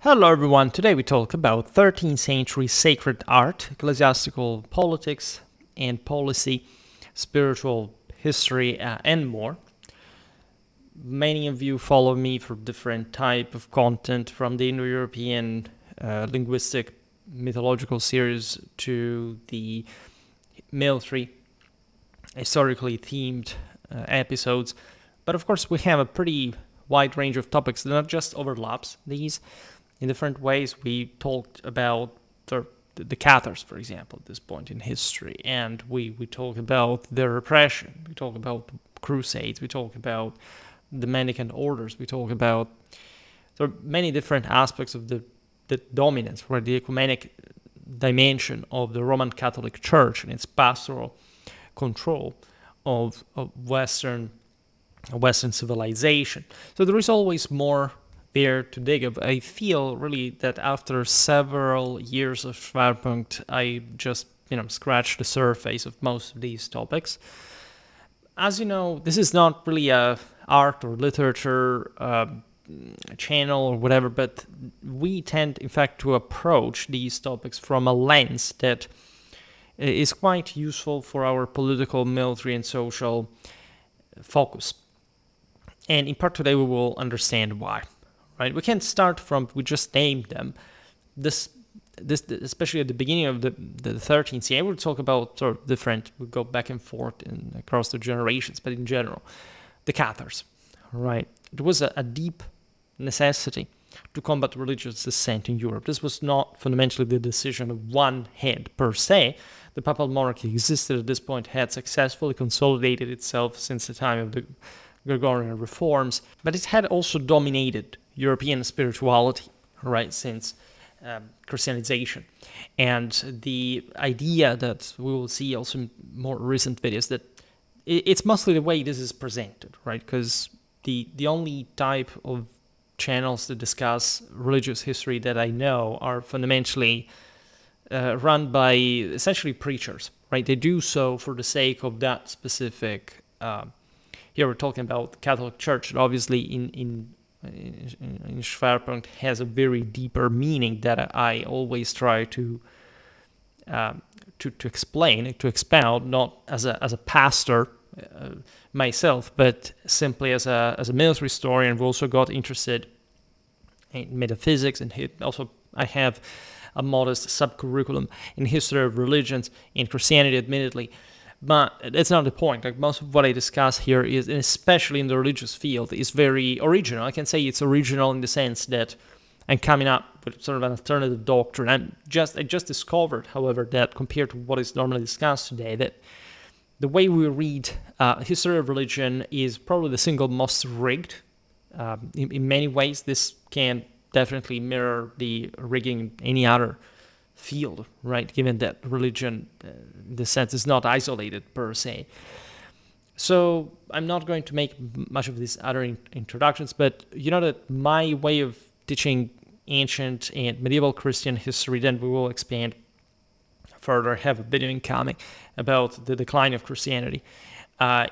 Hello everyone, today we talk about 13th century sacred art, ecclesiastical politics and policy, spiritual history, and more. Many of you follow me for different type of content, from the Indo-European linguistic mythological series to the military historically themed episodes. But of course we have a pretty wide range of topics that not just overlaps these in different ways. We talked about the Cathars, for example, at this point in history, and we talk about their repression, we talk about crusades, we talk about the mendicant orders, we talk about many different aspects of the dominance, right, the ecumenic dimension of the Roman Catholic Church and its pastoral control of Western civilization. So there is always more there to dig up. I feel really that after several years of Schwerpunkt, I just scratched the surface of most of these topics. As you know, this is not really a art or literature channel or whatever, but we tend, in fact, to approach these topics from a lens that is quite useful for our political, military, and social focus. And in part today, we will understand why. Right? We can't start from we just named them. This especially at the beginning of the 13th century, we'll talk about different. We'll go back and forth across the generations, but in general, the Cathars. Right? It was a deep necessity to combat religious dissent in Europe. This was not fundamentally the decision of one head per se. The papal monarchy existed at this point, had successfully consolidated itself since the time of the Gregorian reforms, but it had also dominated European spirituality, right, since Christianization. And the idea that we will see also in more recent videos, that it's mostly the way this is presented, right, because the only type of channels to discuss religious history that I know are fundamentally run by essentially preachers, right? They do so for the sake of that specific. Here we're talking about the Catholic Church, that obviously in Schwerpunkt has a very deeper meaning that I always try to explain, to expound, not as a pastor myself, but simply as a military historian. We also got interested in metaphysics, and also I have a modest subcurriculum in history of religions and Christianity, admittedly. But that's not the point. Like, most of what I discuss here is, and especially in the religious field, is very original. I can say it's original in the sense that I'm coming up with sort of an alternative doctrine. I just discovered, however, that compared to what is normally discussed today, that the way we read history of religion is probably the single most rigged. In many ways, this can definitely mirror the rigging in any other field, right? Given that religion, in the sense, is not isolated per se. So I'm not going to make much of these other introductions, but you know that my way of teaching ancient and medieval Christian history, then we will expand further, have a video incoming about the decline of Christianity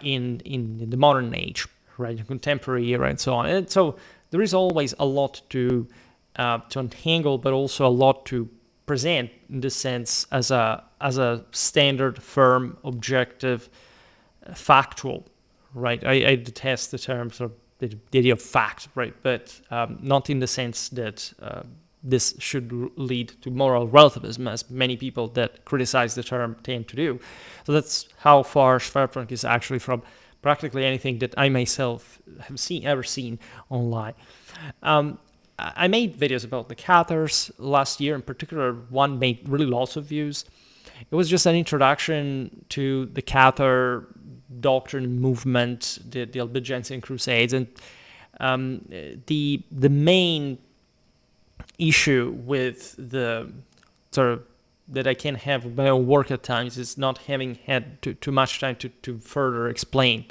in the modern age, right? The contemporary era and so on. And so there is always a lot to untangle, but also a lot to present in this sense as a standard, firm, objective, factual, right? I detest the term sort of the idea of fact, right? But not in the sense that this should lead to moral relativism, as many people that criticize the term tend to do. So that's how far Schwerpunkt is actually from practically anything that I myself have ever seen online. I made videos about the Cathars last year. In particular, one made really lots of views. It was just an introduction to the Cathar doctrine movement, the Albigensian Crusades, and the main issue with the sort of that I can have with my own work at times is not having had too much time to further explain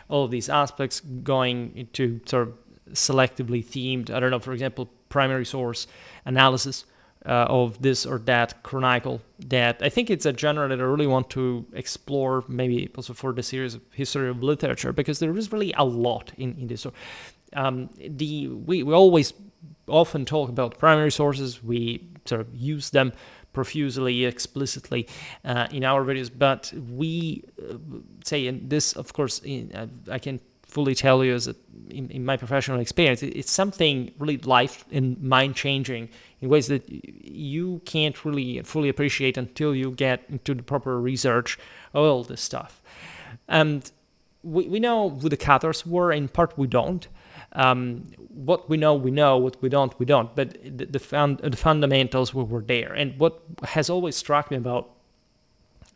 all of these aspects, going into sort of selectively themed, I don't know, for example, primary source analysis of this or that chronicle. That I think it's a genre that I really want to explore, maybe also for the series of history of literature, because there is really a lot in this. We always often talk about primary sources. We sort of use them profusely, explicitly in our videos, but we say, and this, of course, I can fully tell you as in my professional experience, it's something really life and mind-changing in ways that you can't really fully appreciate until you get into the proper research of all this stuff. And we know who the Cathars were. In part, we don't. What we know, we know. What we don't, we don't. But the fundamentals were there. And what has always struck me about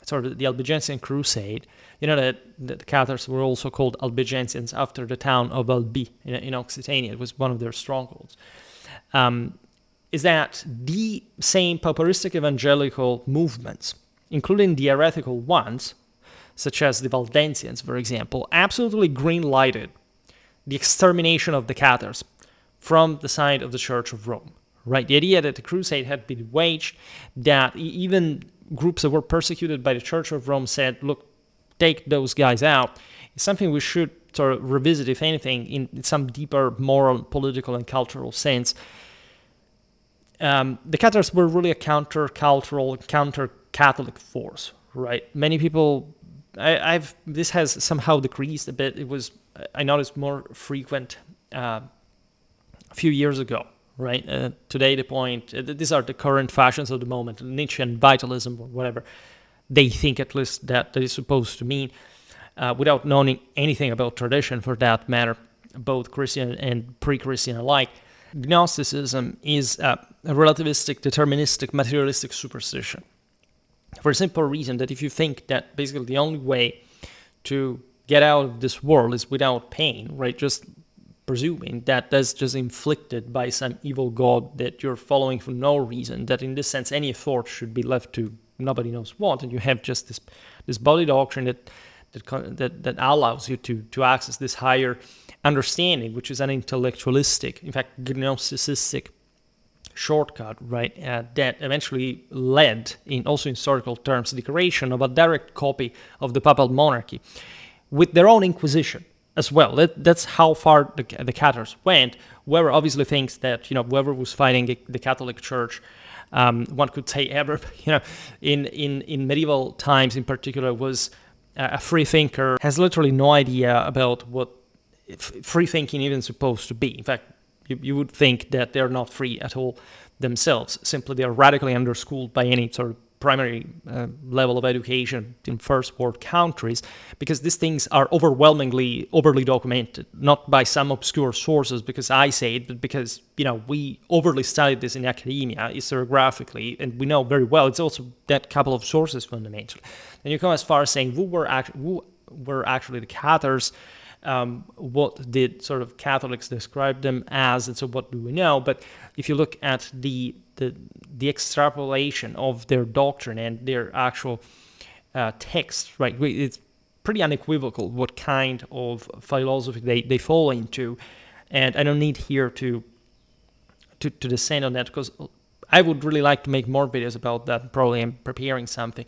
sort of the Albigensian Crusade, you know that the Cathars were also called Albigensians after the town of Albi in Occitania. It was one of their strongholds. Is that the same paparistic evangelical movements, including the heretical ones, such as the Valdensians, for example, absolutely green-lighted the extermination of the Cathars from the side of the Church of Rome. Right? The idea that the crusade had been waged, that even groups that were persecuted by the Church of Rome said, look, take those guys out, is something we should sort of revisit, if anything, in some deeper moral, political, and cultural sense. The Cathars were really a counter-cultural, counter-Catholic force, right? Many people, this has somehow decreased a bit. It was, I noticed, more frequent a few years ago, right? Today, the point, these are the current fashions of the moment, Nietzschean vitalism or whatever they think at least that is supposed to mean, without knowing anything about tradition for that matter, both Christian and pre-Christian alike. Gnosticism is a relativistic, deterministic, materialistic superstition. For a simple reason that if you think that basically the only way to get out of this world is without pain, right? Just presuming that that's just inflicted by some evil god that you're following for no reason, that in this sense any effort should be left to nobody knows what, and you have just this body doctrine that allows you to access this higher understanding, which is an intellectualistic, in fact, gnosticistic shortcut, right? That eventually led, in also in historical terms, the creation of a direct copy of the papal monarchy, with their own inquisition as well. That's how far the Cathars went. Whoever obviously thinks that whoever was fighting the Catholic Church, one could say ever, in medieval times in particular, was a free thinker, has literally no idea about what free thinking even supposed to be. In fact, you would think that they're not free at all themselves. Simply, they are radically underschooled by any sort of primary level of education in first world countries, because these things are overwhelmingly overly documented, not by some obscure sources because I say it, but because we overly studied this in academia historiographically, and we know very well it's also that couple of sources fundamentally. And you come as far as saying who were actually the Cathars, what did sort of Catholics describe them as, and so what do we know? But if you look at the extrapolation of their doctrine and their actual text, right, it's pretty unequivocal what kind of philosophy they fall into, and I don't need here to descend on that because I would really like to make more videos about that. Probably I'm preparing something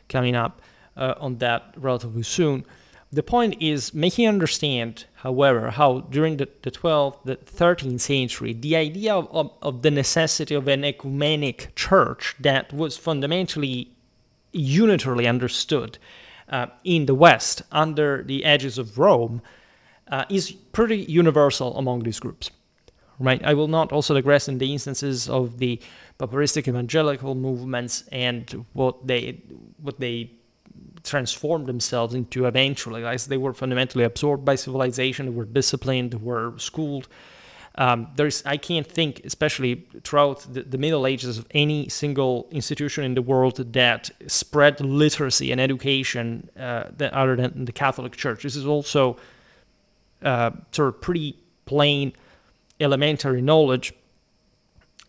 coming up on that relatively soon. The point is making understand, however, how during the 12th, the 13th century, the idea of the necessity of an ecumenic church that was fundamentally unitarily understood in the West under the edges of Rome is pretty universal among these groups. Right? I will not also digress in the instances of the paparistic evangelical movements and what they transformed themselves into eventually, as they were fundamentally absorbed by civilization, they were disciplined, they were schooled. I can't think, especially throughout the Middle Ages, of any single institution in the world that spread literacy and education other than the Catholic Church. This is also sort of pretty plain elementary knowledge,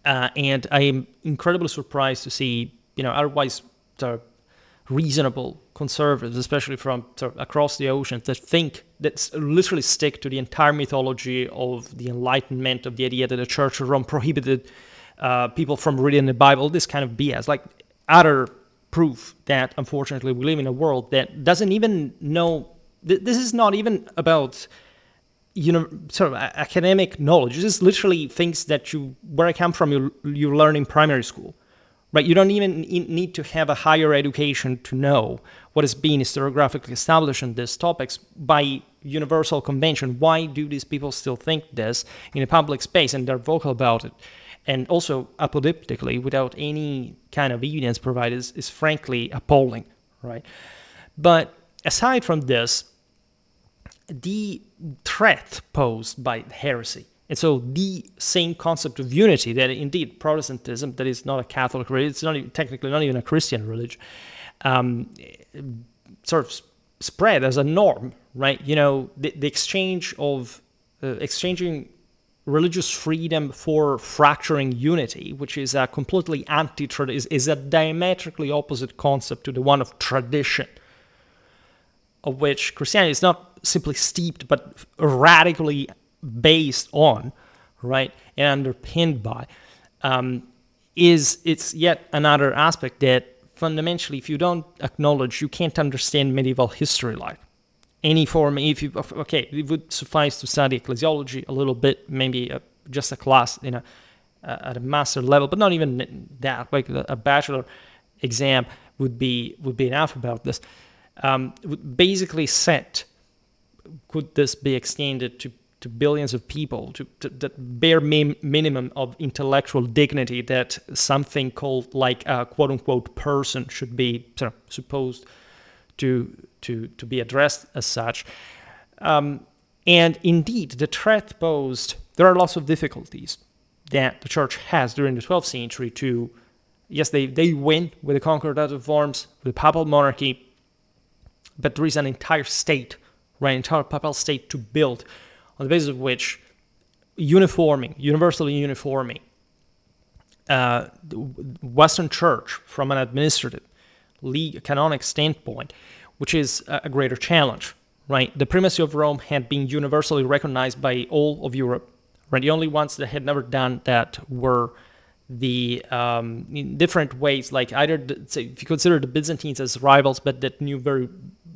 and I am incredibly surprised to see, otherwise sort of reasonable conservatives, especially from sort of across the ocean, that literally stick to the entire mythology of the Enlightenment, of the idea that the Church of Rome prohibited people from reading the Bible, this kind of BS, like utter proof that unfortunately we live in a world that doesn't even know. This is not even about sort of academic knowledge. This is literally things that where I come from, you learn in primary school, right? You don't even need to have a higher education to know what is being historiographically established on these topics by universal convention. Why do these people still think this in a public space, and they're vocal about it? And also apodictically, without any kind of evidence provided, is frankly appalling, right? But aside from this, the threat posed by heresy, and so the same concept of unity that indeed Protestantism, that is not a Catholic religion, it's not even, technically not even a Christian religion, sort of spread as a norm, right? The exchange of exchanging religious freedom for fracturing unity, which is a completely is a diametrically opposite concept to the one of tradition, of which Christianity is not simply steeped, but radically based on, right, and underpinned by. It's yet another aspect that fundamentally, if you don't acknowledge, you can't understand medieval history like any form. It would suffice to study ecclesiology a little bit, maybe just a class at a master level, but not even that. Like a bachelor exam would be enough about this. Would basically set, could this be extended to billions of people, to the bare minimum of intellectual dignity that something called like a quote-unquote person should be sort of supposed to be addressed as such. And indeed, the threat posed, there are lots of difficulties that the church has during the 12th century to, yes, they win with the concordative forms, with the papal monarchy, but there is an entire state, right, entire papal state to build, on the basis of which universally uniforming the Western Church from an administrative, canonic standpoint, which is a greater challenge, right? The primacy of Rome had been universally recognized by all of Europe, right? The only ones that had never done that were the in different ways, like either say, if you consider the Byzantines as rivals, but that knew very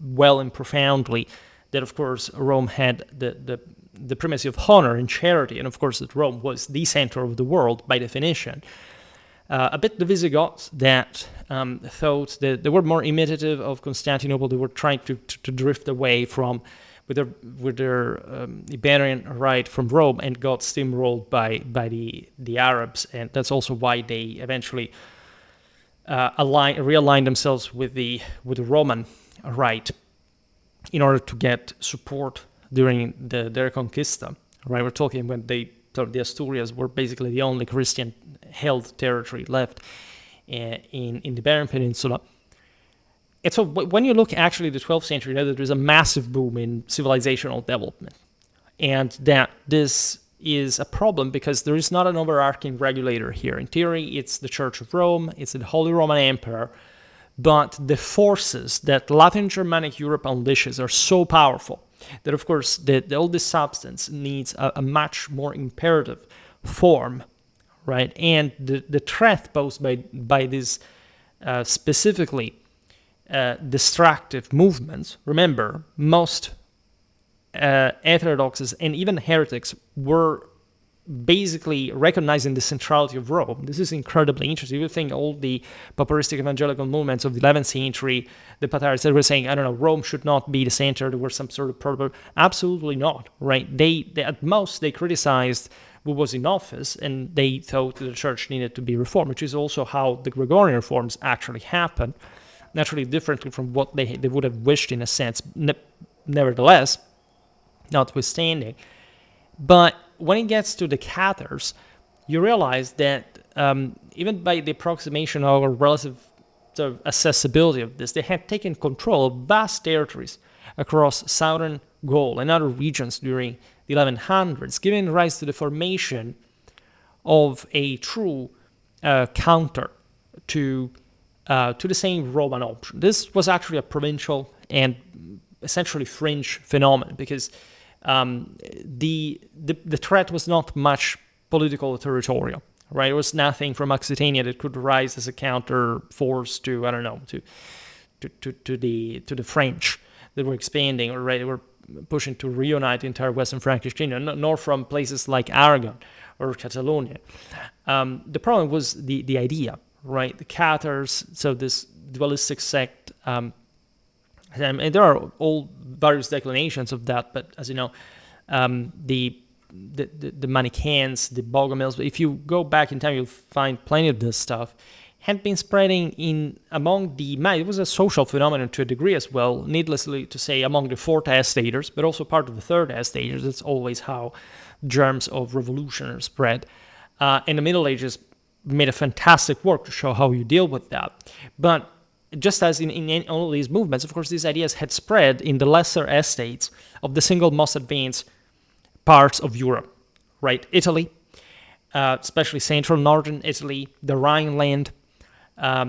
well and profoundly that, of course, Rome had the primacy of honor and charity, and of course that Rome was the center of the world by definition. A bit the Visigoths that thought that they were more imitative of Constantinople. They were trying to drift away from with their Iberian right from Rome, and got steamrolled by the Arabs, and that's also why they eventually realigned themselves with the Roman right in order to get support during their Reconquista. Right, we're talking when the Asturias were basically the only Christian-held territory left in the Iberian Peninsula. And so when you look actually at the 12th century, you know that there's a massive boom in civilizational development. And that this is a problem because there is not an overarching regulator here. In theory, it's the Church of Rome, it's the Holy Roman Empire, but the forces that Latin Germanic Europe unleashes are so powerful that, of course, all this substance needs a much more imperative form, right? And the threat posed by these specifically destructive movements, remember, most heterodoxes and even heretics were basically recognizing the centrality of Rome. This is incredibly interesting. You think all the paparistic evangelical movements of the 11th century, the patriarchs that were saying, I don't know, Rome should not be the center, there were some sort of problem. Absolutely not, right? They at most, they criticized who was in office, and they thought that the church needed to be reformed, which is also how the Gregorian reforms actually happened, naturally differently from what they would have wished in a sense, nevertheless, notwithstanding. But when it gets to the Cathars, you realize that even by the approximation of a relative sort of accessibility of this, they had taken control of vast territories across southern Gaul and other regions during the 1100s, giving rise to the formation of a true counter to the same Roman option. This was actually a provincial and essentially fringe phenomenon because the threat was not much political or territorial, right? It was nothing from Occitania that could rise as a counter force to, I don't know, to the French that were expanding, or right, they were pushing to reunite the entire Western Frankish kingdom, nor from places like Aragon or Catalonia. The problem was the idea, right? The Cathars, so this dualistic sect, and there are all various declinations of that, but as you know, the Manichaeans, the Bogomils, if you go back in time, you'll find plenty of this stuff, had been spreading among the, it was a social phenomenon to a degree as well, needlessly to say, among the fourth estators, but also part of the third estators. That's always how germs of revolution are spread. And the Middle Ages made a fantastic work to show how you deal with that. But just as in all these movements, of course, these ideas had spread in the lesser estates of the single most advanced parts of Europe, right? Italy, especially central northern Italy, the Rhineland,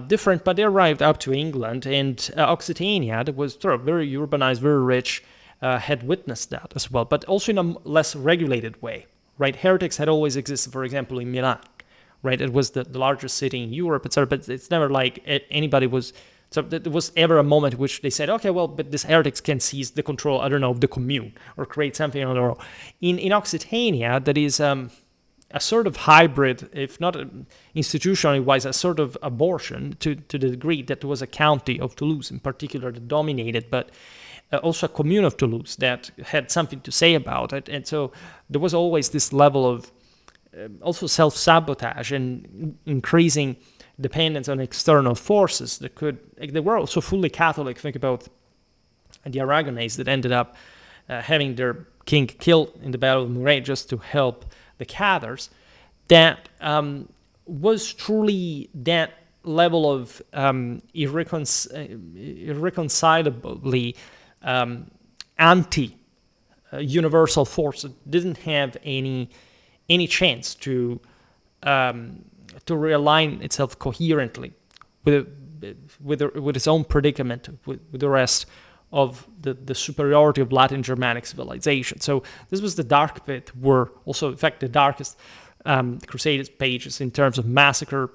different, but they arrived up to England, and Occitania, that was sort of very urbanized, very rich, had witnessed that as well, but also in a less regulated way, right? Heretics had always existed, for example, in Milan, right? It was the largest city in Europe, etc., but it's never like anybody was, so there was ever a moment in which they said, okay, well, but these heretics can seize the control, I don't know, of the commune, or create something on their own. In Occitania, that is a sort of hybrid, if not institutionally wise, a sort of abortion to the degree that there was a county of Toulouse in particular that dominated, but also a commune of Toulouse that had something to say about it. And so there was always this level of also self-sabotage and increasing dependence on external forces they were also fully Catholic. Think about the Aragonese that ended up having their king killed in the Battle of Muret just to help the Cathars. That was truly that level of irreconcilably anti-universal force that didn't have any chance to realign itself coherently with its own predicament, with the rest of the superiority of Latin Germanic civilization. So this was the dark pit, were also, in fact, the darkest Crusades pages in terms of massacre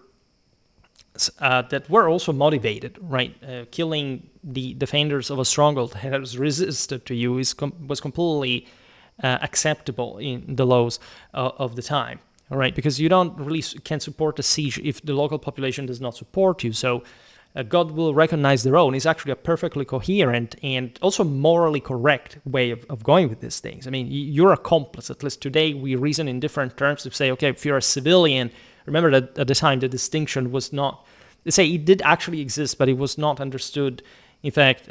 that were also motivated, right? Killing the defenders of a stronghold that has resisted to you was completely acceptable in the laws of the time. All right, because you don't really can support a siege if the local population does not support you. So God will recognize their own. It's actually a perfectly coherent and also morally correct way of going with these things. I mean, you're accomplice. At least today, we reason in different terms to say, okay, if you're a civilian, remember that at the time the distinction was not, they say it did actually exist, but it was not understood, in fact,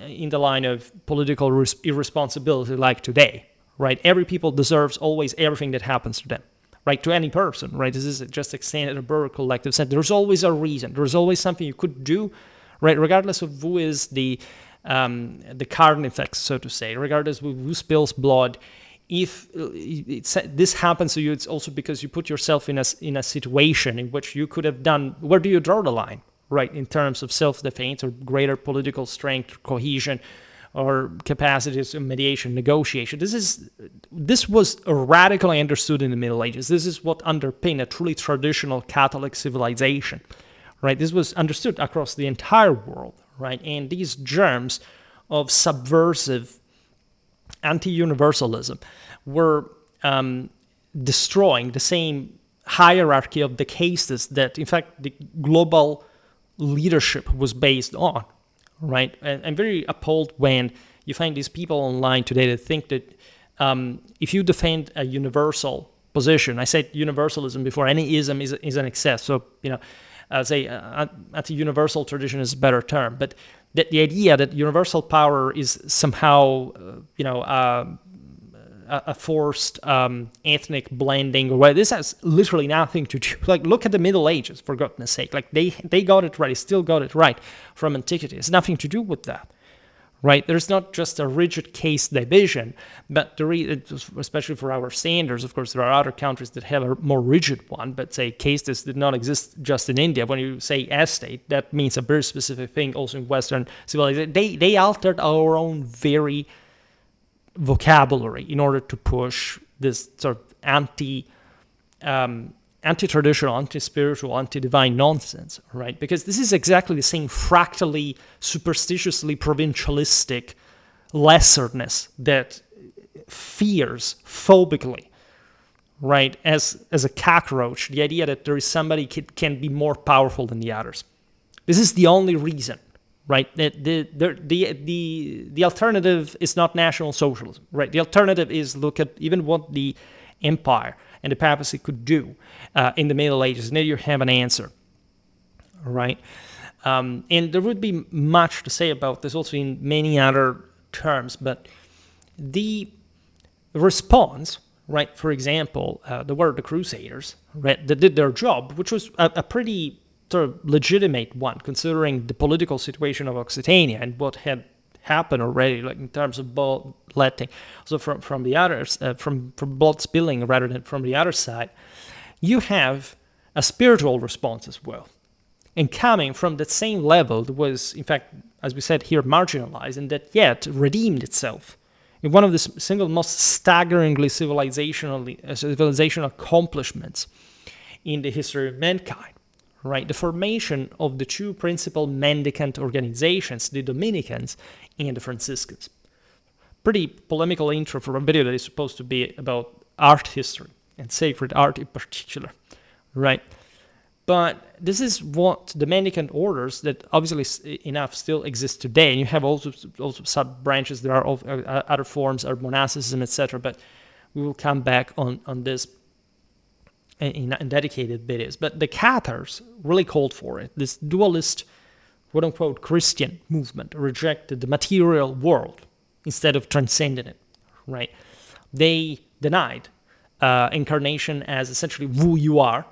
in the line of political irresponsibility like today, right? Every people deserves always everything that happens to them. Right, to any person, right? This is just extended a broader collective sense. There's always a reason. There's always something you could do, right? Regardless of who is the carnifex, so to say, regardless of who spills blood. If this happens to you, it's also because you put yourself in a situation in which you could have done. Where do you draw the line, right? In terms of self-defense or greater political strength, cohesion, or capacities of mediation, negotiation. This was radically understood in the Middle Ages. This is what underpinned a truly traditional Catholic civilization, right? This was understood across the entire world, right? And these germs of subversive anti-universalism were destroying the same hierarchy of the castes that, in fact, the global leadership was based on. Right, and I'm very appalled when you find these people online today that think that if you defend a universal position, I said universalism before, any ism is an excess. So, say anti-universal tradition is a better term, but the idea that universal power is somehow, a forced ethnic blending or what, this has literally nothing to do. Like, look at the Middle Ages, for goodness sake. Like, they got it right, still got it right from antiquity. It's nothing to do with that, right? There's not just a rigid case division, but especially for our standards, of course, there are other countries that have a more rigid one, but say castes did not exist just in India. When you say estate, that means a very specific thing also in Western civilization. They altered our own very vocabulary in order to push this sort of anti-traditional, anti-spiritual, anti-divine nonsense, right? Because this is exactly the same fractally, superstitiously provincialistic lesserness that fears phobically, right, as a cockroach, the idea that there is somebody can be more powerful than the others. This is the only reason, right? The alternative is not National Socialism, right? The alternative is look at even what the empire and the papacy could do in the Middle Ages, and then you have an answer, right? And there would be much to say about this also in many other terms, but the response, right, for example, there were the Crusaders, right, that did their job, which was a pretty sort of legitimate one, considering the political situation of Occitania and what had happened already, like in terms of bloodletting. So from the others, from blood spilling rather than from the other side, you have a spiritual response as well. And coming from that same level that was, in fact, as we said here, marginalized, and that yet redeemed itself in one of the single most staggeringly civilizational accomplishments in the history of mankind, right? The formation of the two principal mendicant organizations, the Dominicans and the Franciscans. Pretty polemical intro for a video that is supposed to be about art history and sacred art in particular, right? But this is what the mendicant orders that obviously enough still exist today, and you have also sub branches. There are other forms, are monasticism, etc. But we will come back on this in dedicated videos. But the Cathars really called for it. This dualist, quote unquote, Christian movement rejected the material world instead of transcending it. Right? They denied incarnation as essentially who you are.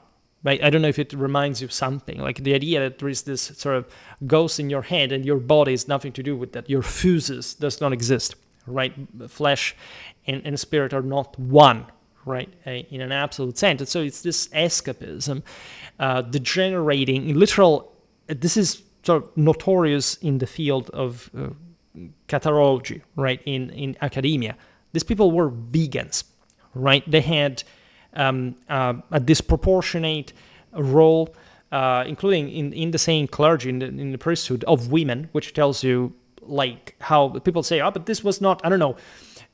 Right? I don't know if it reminds you of something, like the idea that there is this sort of ghost in your head and your body has nothing to do with that. Your physis does not exist, right? Flesh and spirit are not one, right? In an absolute sense. And so it's this escapism degenerating in literal, this is sort of notorious in the field of catharology, right? In academia. These people were vegans, right? They had a disproportionate role, including in the same clergy, in the priesthood of women, which tells you like how people say, oh, but this was not, I don't know,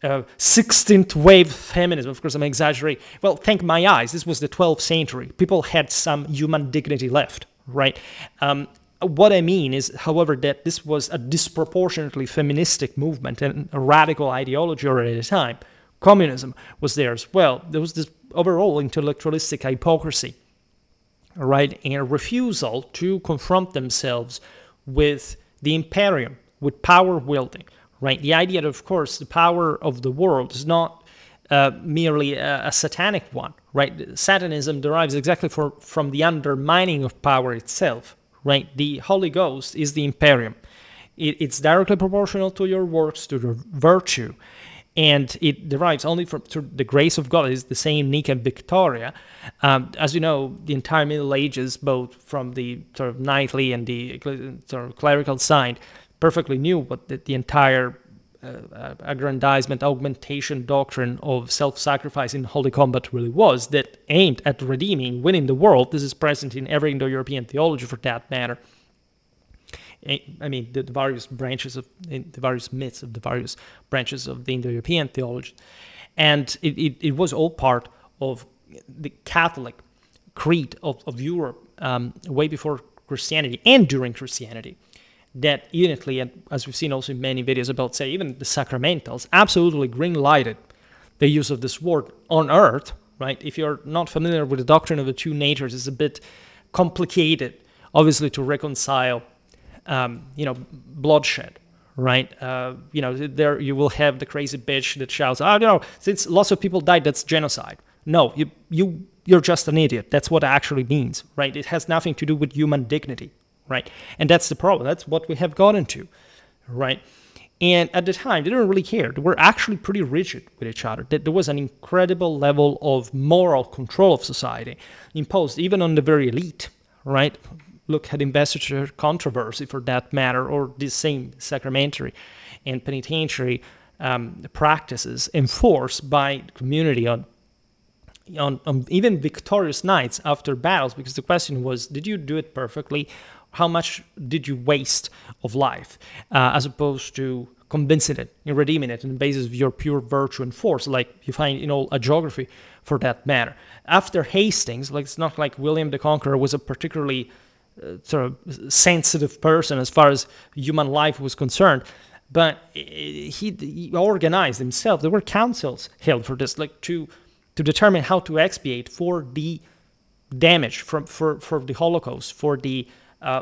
16th wave feminism. Of course, I'm exaggerating. Well, thank my eyes, this was the 12th century. People had some human dignity left, right? What I mean is, however, that this was a disproportionately feministic movement and a radical ideology already at the time. Communism was there as well. There was this overall intellectualistic hypocrisy, right, and a refusal to confront themselves with the imperium, with power wielding, right? The idea that, of course, the power of the world is not merely a satanic one, right? Satanism derives exactly from the undermining of power itself, right? The Holy Ghost is the imperium. It's directly proportional to your works, to your virtue. And it derives only from the grace of God. It's the same Nick and Victoria. As you know, the entire Middle Ages, both from the sort of knightly and the sort of clerical side, perfectly knew what the entire aggrandizement, augmentation doctrine of self-sacrifice in holy combat really was, that aimed at redeeming, winning the world. This is present in every Indo-European theology for that matter. I mean, the various branches of the various myths of the various branches of the Indo-European theology. And it was all part of the Catholic creed of Europe way before Christianity and during Christianity. That unitly, and as we've seen also in many videos about, say, even the sacramentals, absolutely green-lighted the use of this word on earth, right? If you're not familiar with the doctrine of the two natures, it's a bit complicated, obviously, to reconcile bloodshed, right? There you will have the crazy bitch that shouts, "Oh no! Since lots of people died, that's genocide." No, you're just an idiot. That's what it actually means, right? It has nothing to do with human dignity, right? And that's the problem. That's what we have gotten to, right? And at the time, they didn't really care. They were actually pretty rigid with each other. There was an incredible level of moral control of society imposed even on the very elite, right? Look at investiture controversy for that matter, or these same sacramentary and penitentiary practices enforced by the community on even victorious nights after battles, because the question was, did you do it perfectly? How much did you waste of life, as opposed to convincing it, in redeeming it on the basis of your pure virtue and force, like you find in all geography for that matter. After Hastings, like it's not like William the Conqueror was a particularly sort of sensitive person as far as human life was concerned, but he organized himself. There were councils held for this, like to determine how to expiate for the damage for the Holocaust, for the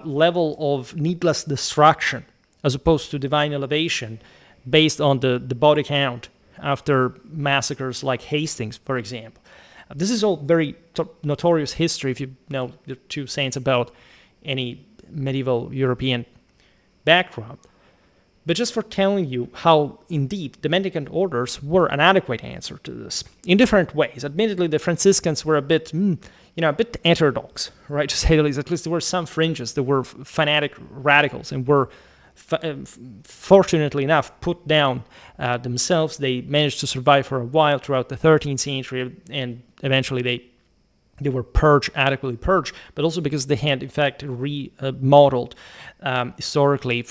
level of needless destruction, as opposed to divine elevation based on the body count after massacres like Hastings, for example. This is all very notorious history if you know the 2 cents about any medieval European background. But just for telling you how, indeed, the mendicant orders were an adequate answer to this in different ways. Admittedly, the Franciscans were a bit heterodox, right? To say the least. At least there were some fringes that were fanatic radicals and were, fortunately enough, put down themselves. They managed to survive for a while throughout the 13th century, and eventually they were adequately purged, but also because they had, in fact, remodeled historically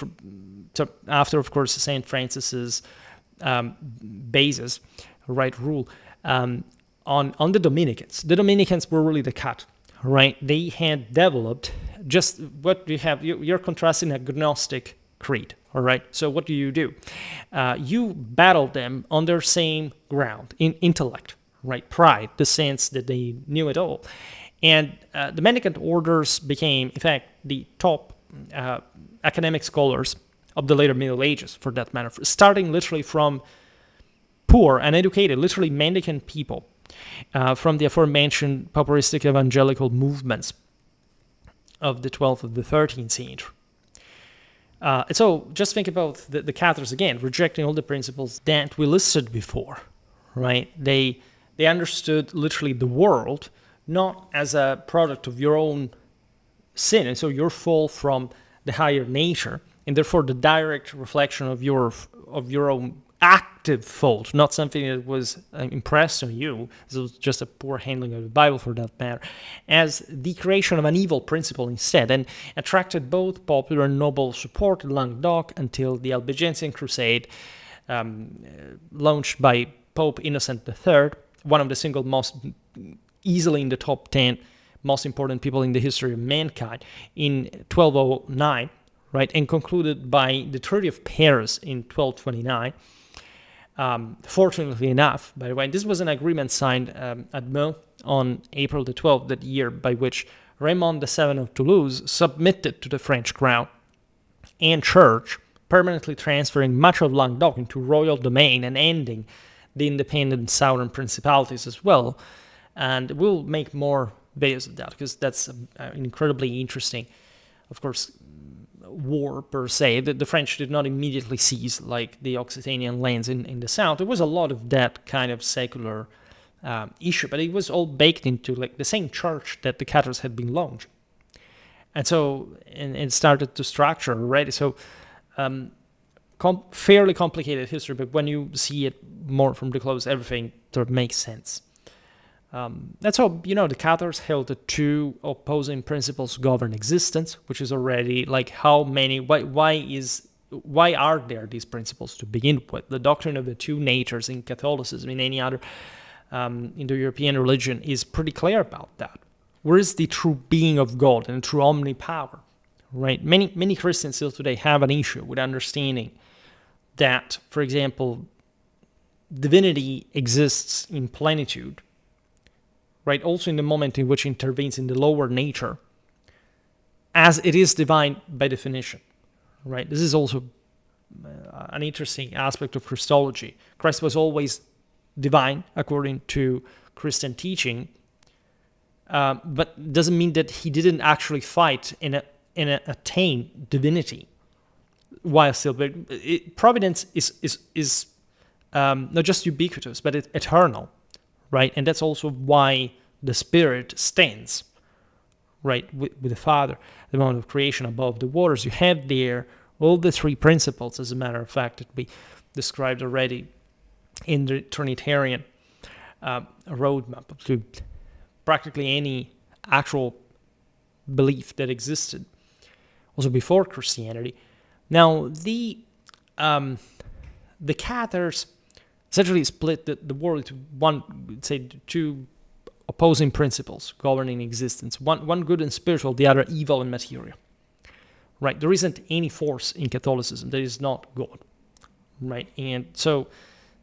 after, of course, St. Francis's basis, right, rule on the Dominicans. The Dominicans were really the cut, right? They had developed just what you have. You're contrasting a Gnostic creed, all right? So what do? You battle them on their same ground, in intellect, right? Pride, the sense that they knew it all. And the mendicant orders became, in fact, the top academic scholars of the later Middle Ages, for that matter, starting literally from poor, uneducated, literally mendicant people from the aforementioned pauperistic evangelical movements of the 12th of the 13th century. And so just think about the Catholics again, rejecting all the principles that we listed before, right? They understood literally the world not as a product of your own sin, and so your fall from the higher nature, and therefore the direct reflection of your own active fault, not something that was impressed on you. It was just a poor handling of the Bible, for that matter, as the creation of an evil principle instead, and attracted both popular and noble support in Languedoc until the Albigensian Crusade, launched by Pope Innocent III, one of the single most easily in the top 10 most important people in the history of mankind, in 1209, right, and concluded by the Treaty of Paris in 1229. Fortunately enough, by the way, this was an agreement signed at Meaux on April the 12th that year, by which Raymond VII of Toulouse submitted to the French crown and church, permanently transferring much of Languedoc into royal domain and ending the independent southern principalities as well. And we'll make more videos of that, because that's an incredibly interesting, of course, war per se. The French did not immediately seize like the Occitanian lands in the south. There was a lot of that kind of secular issue, but it was all baked into like the same church that the Catholics had been launched, and so and started to structure already. So fairly complicated history, but when you see it more from the close, everything sort of makes sense. That's how, the Catholics held the 2 opposing principles govern existence, which is already like why are there these principles to begin with? The doctrine of the 2 natures in Catholicism, in any other Indo-European religion, is pretty clear about that. Where is the true being of God and true omnipower, right? Many Christians still today have an issue with understanding that, for example, divinity exists in plenitude, right? Also in the moment in which it intervenes in the lower nature, as it is divine by definition, right? This is also an interesting aspect of Christology. Christ was always divine according to Christian teaching, but doesn't mean that he didn't actually fight and attain divinity while still. But providence is not just ubiquitous, but it's eternal. Right, and that's also why the Spirit stands, right, with the Father, the moment of creation above the waters. You have there all the 3 principles, as a matter of fact, that we described already in the Trinitarian roadmap to practically any actual belief that existed also before Christianity. Now, the the Cathars essentially split the world into two opposing principles governing existence. One good and spiritual, the other evil and material. Right? There isn't any force in Catholicism that is not God. Right? And so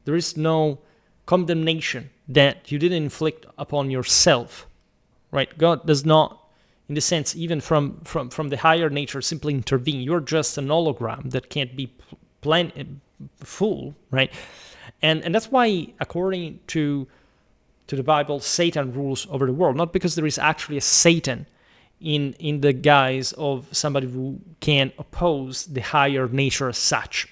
there is no condemnation that you didn't inflict upon yourself. Right? God does not, in the sense, even from the higher nature, simply intervene. You're just an hologram that can't be full, right? And that's why, according to the Bible, Satan rules over the world. Not because there is actually a Satan in the guise of somebody who can oppose the higher nature as such,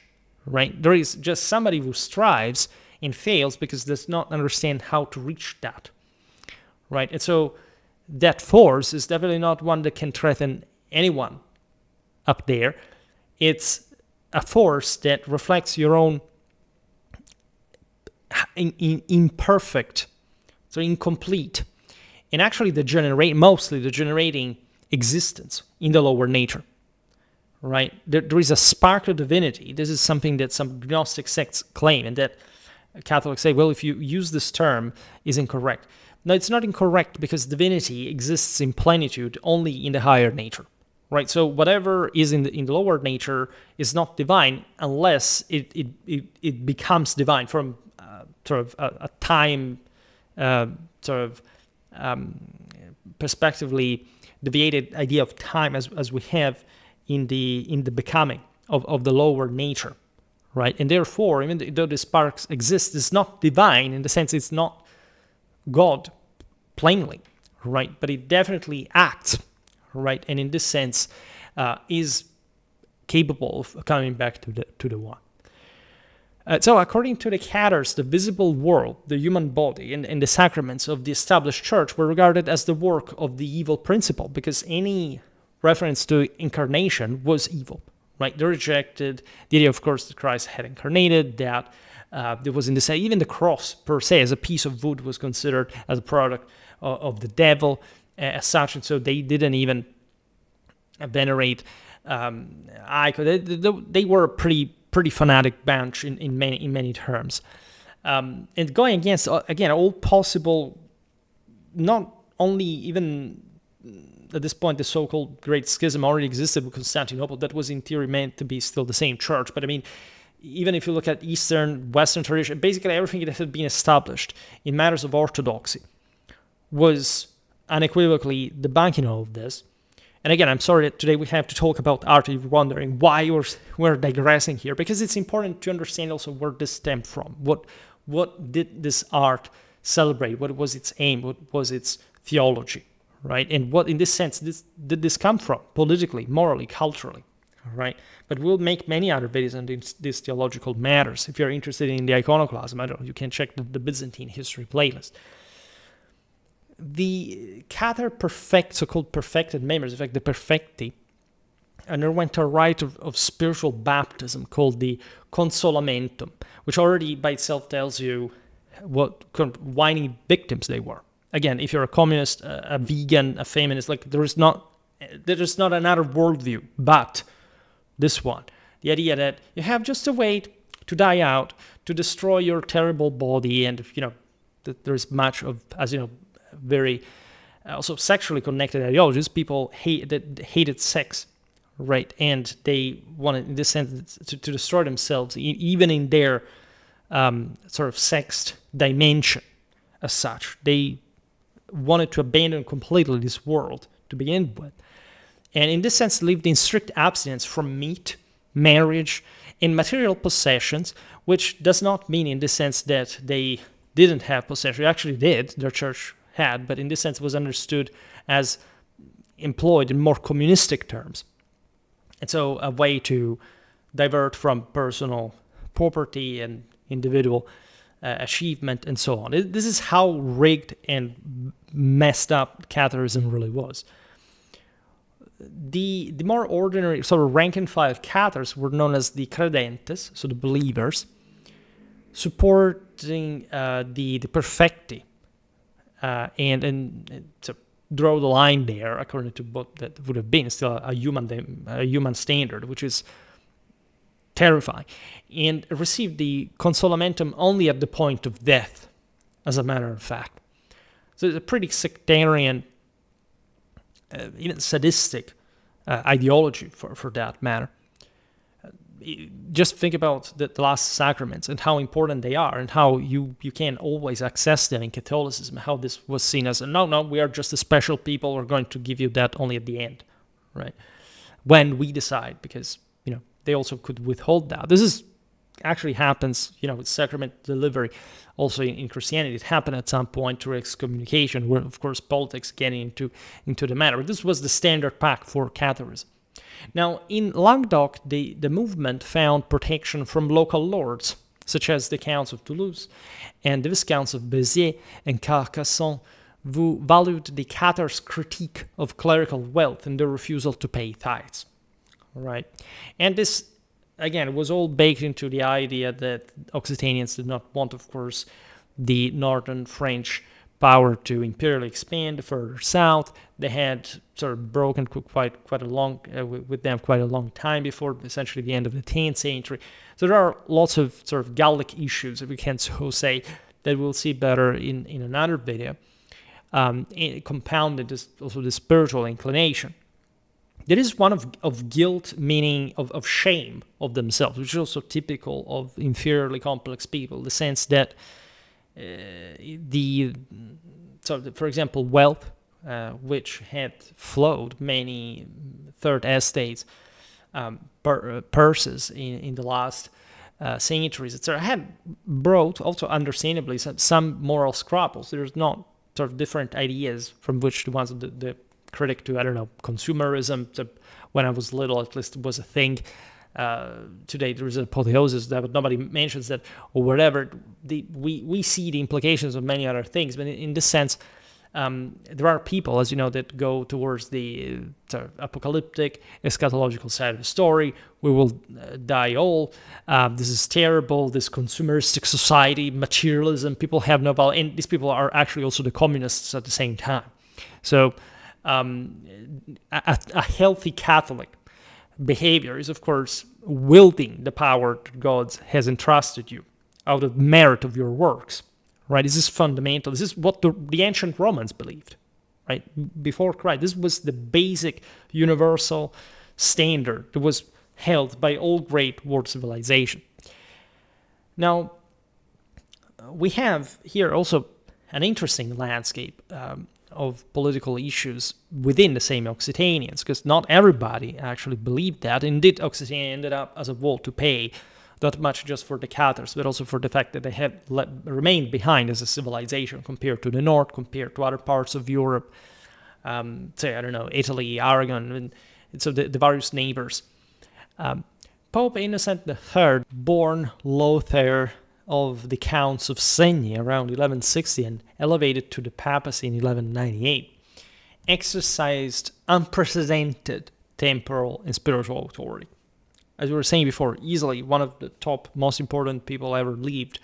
right? There is just somebody who strives and fails because does not understand how to reach that, right? And so that force is definitely not one that can threaten anyone up there. It's a force that reflects your own imperfect, so incomplete, and actually mostly degenerating existence in the lower nature, right? There is a spark of divinity. This is something that some Gnostic sects claim, and that Catholics say, well, if you use this term, is incorrect. No, it's not incorrect because divinity exists in plenitude only in the higher nature, right? So whatever is in the lower nature is not divine unless it becomes divine from sort of a time perspectively deviated idea of time as we have in the becoming of the lower nature, right? And therefore, even though the sparks exist, it's not divine in the sense it's not God plainly, right? But it definitely acts, right? And in this sense, is capable of coming back to the one. So according to the Cathars, the visible world, the human body, and the sacraments of the established church were regarded as the work of the evil principle, because any reference to incarnation was evil, right? They rejected the idea, of course, that Christ had incarnated, that there was in the even the cross per se as a piece of wood was considered as a product of the devil as such, and so they didn't even venerate icon. They were a pretty fanatic bunch in many terms, and going against again all possible, not only even at this point the so-called Great Schism already existed with Constantinople, that was in theory meant to be still the same church, but I mean, even if you look at Eastern, Western tradition, basically everything that had been established in matters of orthodoxy was unequivocally debunking all of this. And again, I'm sorry that today we have to talk about art. If you're wondering why we're digressing here, because it's important to understand also where this stemmed from. What did this art celebrate? What was its aim? What was its theology, right? And what, in this sense, did this come from politically, morally, culturally, right? But we'll make many other videos on these theological matters. If you're interested in the iconoclasm, I don't know, you can check the Byzantine history playlist. The Cathar so-called perfected members, in fact, the perfecti, underwent a rite of spiritual baptism called the consolamentum, which already by itself tells you what kind of whiny victims they were. Again, if you're a communist, a vegan, a feminist, like there is not another worldview but this one. The idea that you have just to wait to die out, to destroy your terrible body, and that there's much of, as you know, very also sexually connected ideologies. People hated sex, right? And they wanted, in this sense, to destroy themselves, even in their sort of sexed dimension as such. They wanted to abandon completely this world to begin with. And in this sense, lived in strict abstinence from meat, marriage, and material possessions, which does not mean in the sense that they didn't have possession. They actually did. Their church had, but in this sense was understood as employed in more communistic terms. And so a way to divert from personal property and individual achievement and so on. This is how rigged and messed up Catharism really was. The more ordinary, sort of rank and file Cathars were known as the credentes, so the believers, supporting the perfecti, and to draw the line there, according to what that would have been still a human standard, which is terrifying, and received the consolamentum only at the point of death, as a matter of fact. So it's a pretty sectarian, sadistic ideology for that matter. Just think about the last sacraments and how important they are, and how you can't always access them in Catholicism, how this was seen as, no, we are just a special people, we're going to give you that only at the end, right? When we decide, because, they also could withhold that. This is actually happens, with sacrament delivery also in Christianity. It happened at some point through excommunication, where, of course, politics getting into the matter. This was the standard pact for Catholicism. Now, in Languedoc, the movement found protection from local lords, such as the Counts of Toulouse and the Viscounts of Béziers and Carcassonne, who valued the Cathars' critique of clerical wealth and their refusal to pay tithes. Right? And this, again, was all baked into the idea that Occitanians did not want, of course, the northern French power to imperially expand further south. They had sort of broken quite a long with them quite a long time before essentially the end of the 10th century. So there are lots of sort of Gallic issues, if we can so say, that we'll see better in another video. Compounded also the spiritual inclination. There is one of guilt, meaning of shame of themselves, which is also typical of inferiorly complex people, the sense that for example, wealth, which had flowed many third estates, purses in the last centuries, etc., had brought also understandably some moral scruples. There's not sort of different ideas from which the ones of the critic to, consumerism. So when I was little, at least, it was a thing. Today there is apotheosis that, but nobody mentions that, or whatever. We see the implications of many other things, but in this sense, there are people, as you know, that go towards the apocalyptic, eschatological side of the story. We will die all. This is terrible. This consumeristic society, materialism. People have no value, and these people are actually also the communists at the same time. So, a healthy Catholic behavior is, of course, wielding the power that God has entrusted you out of merit of your works, right? This is fundamental. This is what the ancient Romans believed, right? Before Christ, this was the basic universal standard that was held by all great world civilization. Now, we have here also an interesting landscape of political issues within the same Occitanians, because not everybody actually believed that. Indeed, Occitania ended up as a whole to pay not much just for the Cathars, but also for the fact that they had remained behind as a civilization compared to the north, compared to other parts of Europe, Italy, Aragon, and so the various neighbors. Pope Innocent III, born Lothair of the Counts of Segni around 1160 and elevated to the papacy in 1198, exercised unprecedented temporal and spiritual authority. As we were saying before, easily one of the top, most important people ever lived.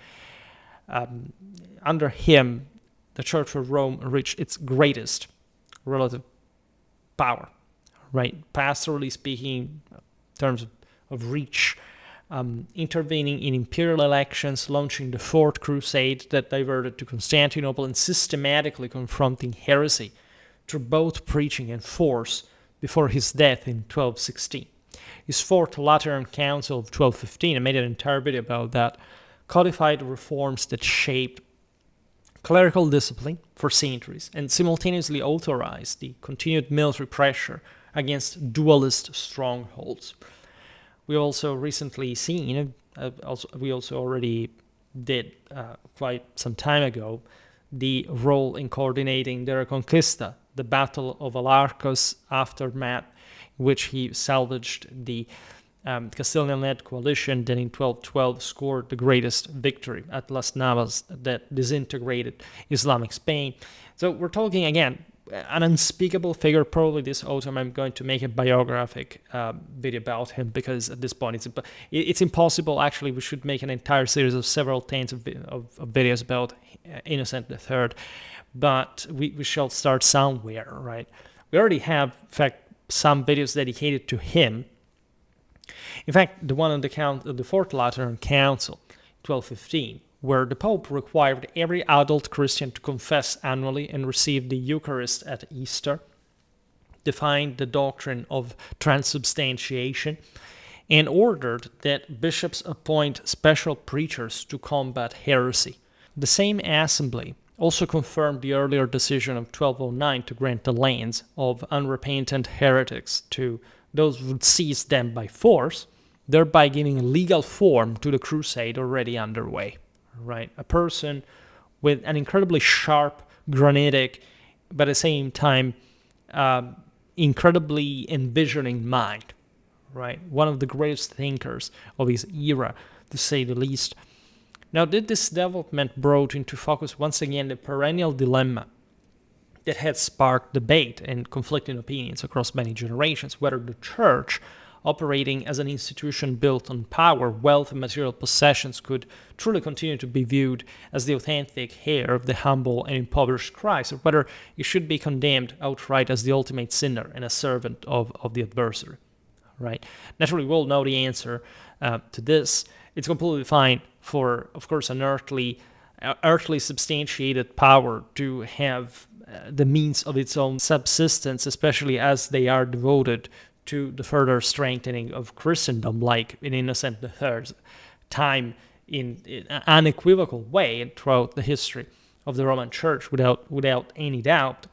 Under him, the Church of Rome reached its greatest relative power, right? Pastorally speaking, in terms of reach, intervening in imperial elections, launching the Fourth Crusade that diverted to Constantinople, and systematically confronting heresy through both preaching and force before his death in 1216. His Fourth Lateran Council of 1215, I made an entire video about that, codified reforms that shaped clerical discipline for centuries and simultaneously authorized the continued military pressure against dualist strongholds. We also recently seen, we also already did quite some time ago, the role in coordinating the Reconquista, the Battle of Alarcos aftermath, which he salvaged the Castilian-led coalition that in 1212 scored the greatest victory at Las Navas that disintegrated Islamic Spain. So we're talking, again, an unspeakable figure. Probably this autumn I'm going to make a biographic video about him, because at this point it's impossible. Actually, we should make an entire series of several tens of videos about Innocent III, but we shall start somewhere, right? We already have, in fact, some videos dedicated to him, In fact, the one on the Fourth Lateran Council, 1215, where the Pope required every adult Christian to confess annually and receive the Eucharist at Easter, defined the doctrine of transubstantiation, and ordered that bishops appoint special preachers to combat heresy. The same assembly also confirmed the earlier decision of 1209 to grant the lands of unrepentant heretics to those who would seize them by force, thereby giving legal form to the crusade already underway. Right, a person with an incredibly sharp, granitic, but at the same time, incredibly envisioning mind. Right, one of the greatest thinkers of his era, to say the least. Now, this development brought into focus once again the perennial dilemma that had sparked debate and conflicting opinions across many generations, whether the church, operating as an institution built on power, wealth, and material possessions, could truly continue to be viewed as the authentic heir of the humble and impoverished Christ, or whether it should be condemned outright as the ultimate sinner and a servant of the adversary. Right? Naturally, we'll know the answer to this. It's completely fine for, of course, an earthly substantiated power to have the means of its own subsistence, especially as they are devoted to the further strengthening of Christendom, like in Innocent III's time in an unequivocal way throughout the history of the Roman Church, without any doubt.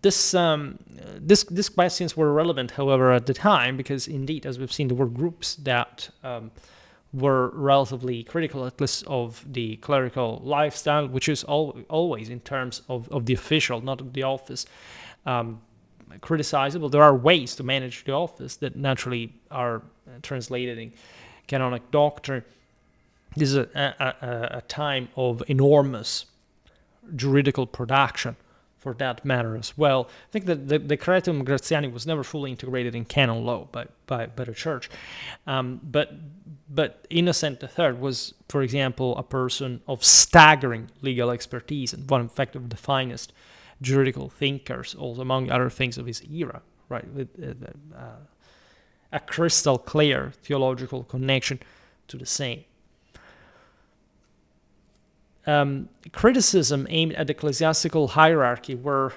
These questions were relevant, however, at the time, because indeed, as we've seen, there were groups that were relatively critical, at least, of the clerical lifestyle, which is always in terms of the official, not of the office, criticizable. There are ways to manage the office that naturally are translated in canonic doctrine. This is a time of enormous juridical production, for that matter as well. I think that the Decretum Gratiani was never fully integrated in canon law by the church. But Innocent III was, for example, a person of staggering legal expertise and one, in fact, of the finest juridical thinkers, also among other things of his era, right? With a crystal clear theological connection to the same. Criticism aimed at the ecclesiastical hierarchy were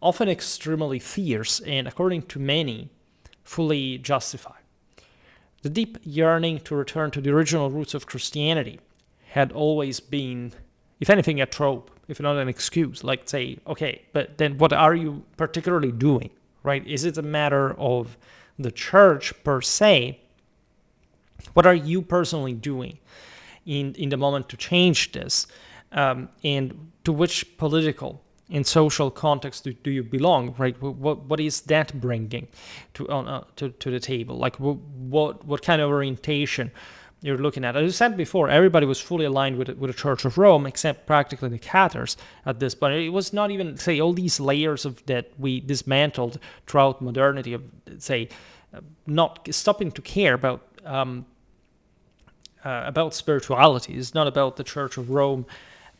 often extremely fierce and, according to many, fully justified. The deep yearning to return to the original roots of Christianity had always been, if anything, a trope, if not an excuse. Like, say, okay, but then what are you particularly doing, right? Is it a matter of the church per se? What are you personally doing in the moment to change this? And to which political and social context do you belong, right? What is that bringing to the table? Like, what kind of orientation you're looking at? As I said before, everybody was fully aligned with the Church of Rome, except practically the Cathars at this point. It was not even, say, all these layers of that we dismantled throughout modernity of, say, not stopping to care about spirituality. It's not about the Church of Rome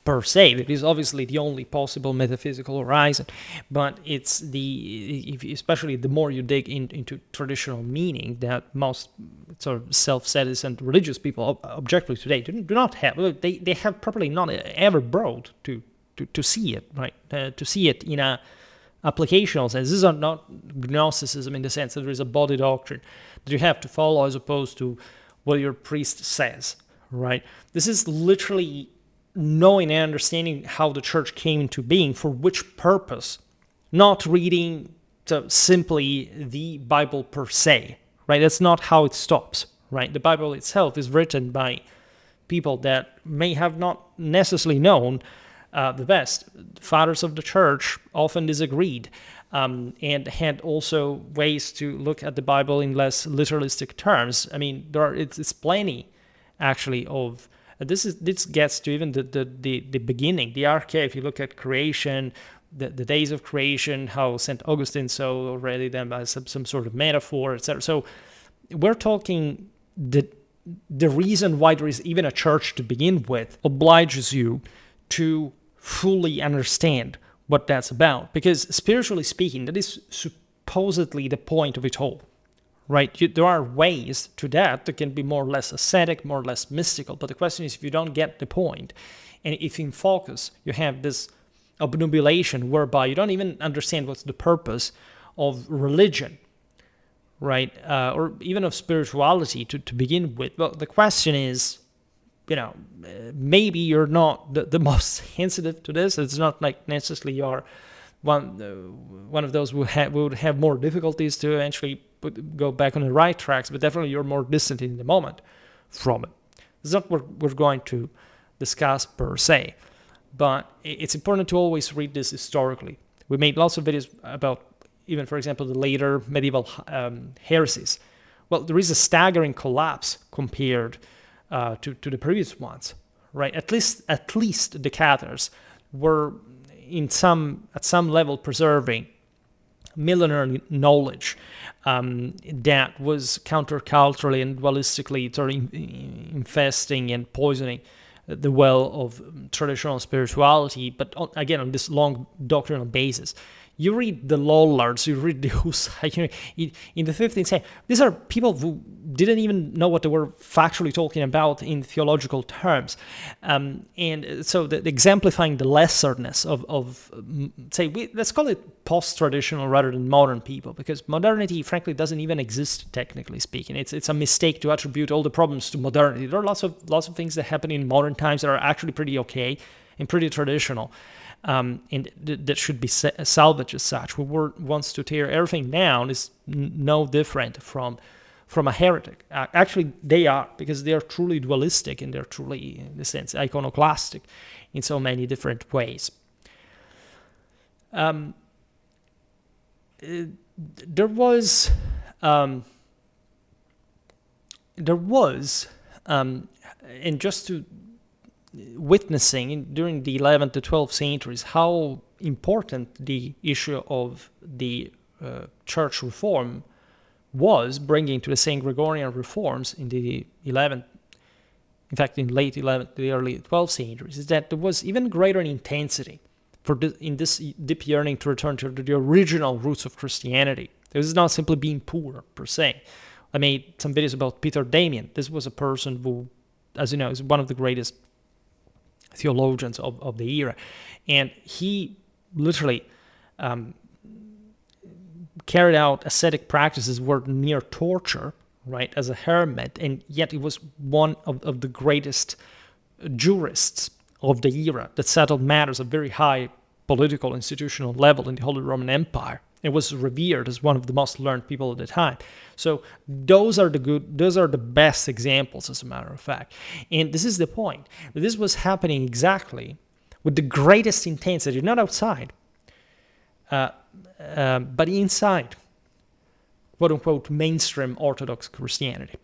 per se. It is obviously the only possible metaphysical horizon, but it's especially the more you dig into traditional meaning that most sort of self-satisfied religious people objectively today do not have. They have probably not ever brought to see it, right? To see it in a applicational sense. This is not Gnosticism in the sense that there is a body doctrine that you have to follow as opposed to what your priest says, right? This is literally knowing and understanding how the church came into being, for which purpose, not reading simply the Bible per se, right? That's not how it stops, right? The Bible itself is written by people that may have not necessarily known the best. Fathers of the church often disagreed and had also ways to look at the Bible in less literalistic terms. I mean, it's plenty, actually, of this gets to even the beginning, the arche. If you look at creation, the days of creation, how St. Augustine saw already them as some sort of metaphor, etc. So we're talking the reason why there is even a church to begin with obliges you to fully understand what that's about, because spiritually speaking, that is supposedly the point of it all, right? There are ways to that can be more or less ascetic, more or less mystical. But the question is, if you don't get the point, and if in focus you have this obnubilation whereby you don't even understand what's the purpose of religion, right? Or even of spirituality to begin with. Well, the question is, maybe you're not the most sensitive to this. It's not like necessarily you're one of those who would have more difficulties to eventually go back on the right tracks, but definitely you're more distant in the moment from it. It's not what we're going to discuss per se, but it's important to always read this historically. We made lots of videos about even, for example, the later medieval heresies. Well, there is a staggering collapse compared to the previous ones, right? At least the Cathars were at some level preserving millenary knowledge that was counterculturally and dualistically sort of infesting and poisoning the well of traditional spirituality, but again on this long doctrinal basis. You read the Lollards, you read the Hussite, in the 15th century, these are people who didn't even know what they were factually talking about in theological terms. And so exemplifying the lesser-ness of let's call it post-traditional rather than modern people, because modernity, frankly, doesn't even exist, technically speaking. It's a mistake to attribute all the problems to modernity. There are lots of things that happen in modern times that are actually pretty okay and pretty traditional. And that should be salvaged as such. Who wants to tear everything down is no different from a heretic. Actually, they are, because they are truly dualistic and they're truly, in a sense, iconoclastic in so many different ways. There was, and just to witnessing during the 11th to 12th centuries how important the issue of the church reform was, bringing to the St. Gregorian reforms in the 11th, in fact in late 11th to the early 12th centuries, is that there was even greater intensity in this deep yearning to return to the original roots of Christianity. This is not simply being poor per se. I made some videos about Peter Damian. This was a person who, as you know, is one of the greatest theologians of the era, and he literally carried out ascetic practices were near torture, right, as a hermit, and yet he was one of the greatest jurists of the era that settled matters at very high political institutional level in the Holy Roman Empire. It was revered as one of the most learned people at the time. So those are the best examples, as a matter of fact. And this is the point. This was happening exactly with the greatest intensity, not outside, but inside, quote-unquote, mainstream Orthodox Christianity.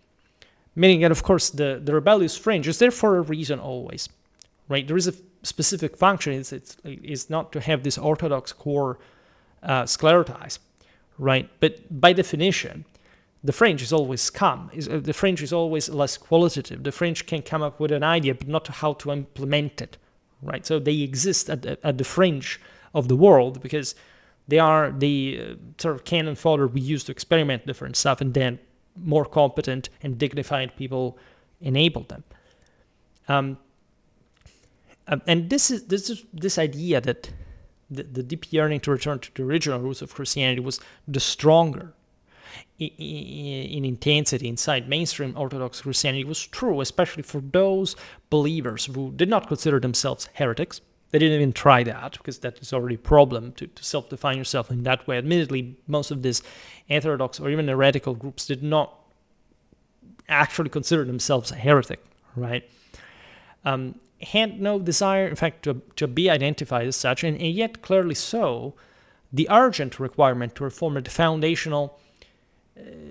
Meaning that, of course, the rebellious fringe is there for a reason always, right? There is a specific function. It's not to have this Orthodox core sclerotized, right? But by definition, the fringe is always scum. The fringe is always less qualitative. The fringe can come up with an idea, but not how to implement it, right? So they exist at the fringe of the world because they are the sort of cannon fodder we use to experiment different stuff, and then more competent and dignified people enable them. And this idea that the deep yearning to return to the original roots of Christianity was the stronger in intensity inside mainstream Orthodox Christianity was true, especially for those believers who did not consider themselves heretics. They didn't even try that, because that is already a problem to self-define yourself in that way. Admittedly, most of these heterodox or even heretical groups did not actually consider themselves a heretic, right? Had no desire, in fact, to be identified as such, and yet clearly so, the urgent requirement to reform the foundational,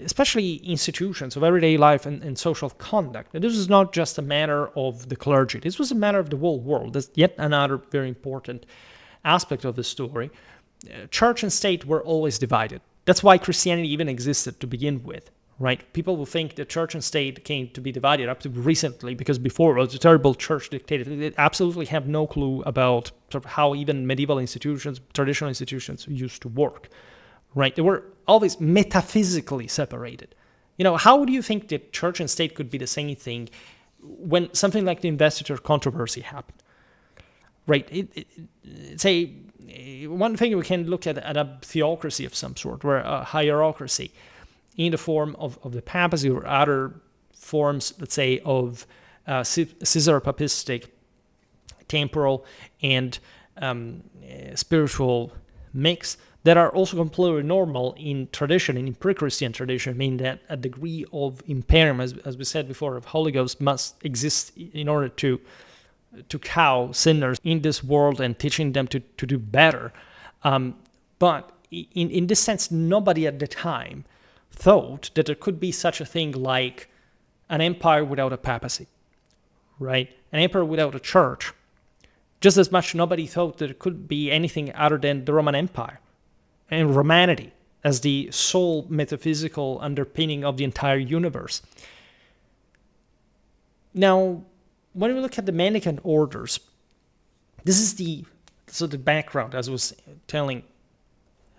especially institutions of everyday life and social conduct. And this was not just a matter of the clergy. This was a matter of the whole world. That's yet another very important aspect of the story. Church and state were always divided. That's why Christianity even existed to begin with. Right? People will think that church and state came to be divided up to recently, because before it was a terrible church dictator. They absolutely have no clue about sort of how even medieval institutions, traditional institutions used to work. Right? They were always metaphysically separated. How do you think that church and state could be the same thing when something like the investiture controversy happened? Right? Say one thing we can look at a theocracy of some sort, or a hierarchy in the form of the papacy or other forms, let's say, of Caesar-papistic, temporal, and spiritual mix that are also completely normal in tradition, in pre-Christian tradition, meaning that a degree of impairment, as we said before, of Holy Ghost must exist in order to cow sinners in this world and teaching them to do better. But in this sense, nobody at the time thought that there could be such a thing like an empire without a papacy, right? An empire without a church. Just as much nobody thought that there could be anything other than the Roman Empire and Romanity as the sole metaphysical underpinning of the entire universe. Now, when we look at the Mendicant orders, this is the background, as I was telling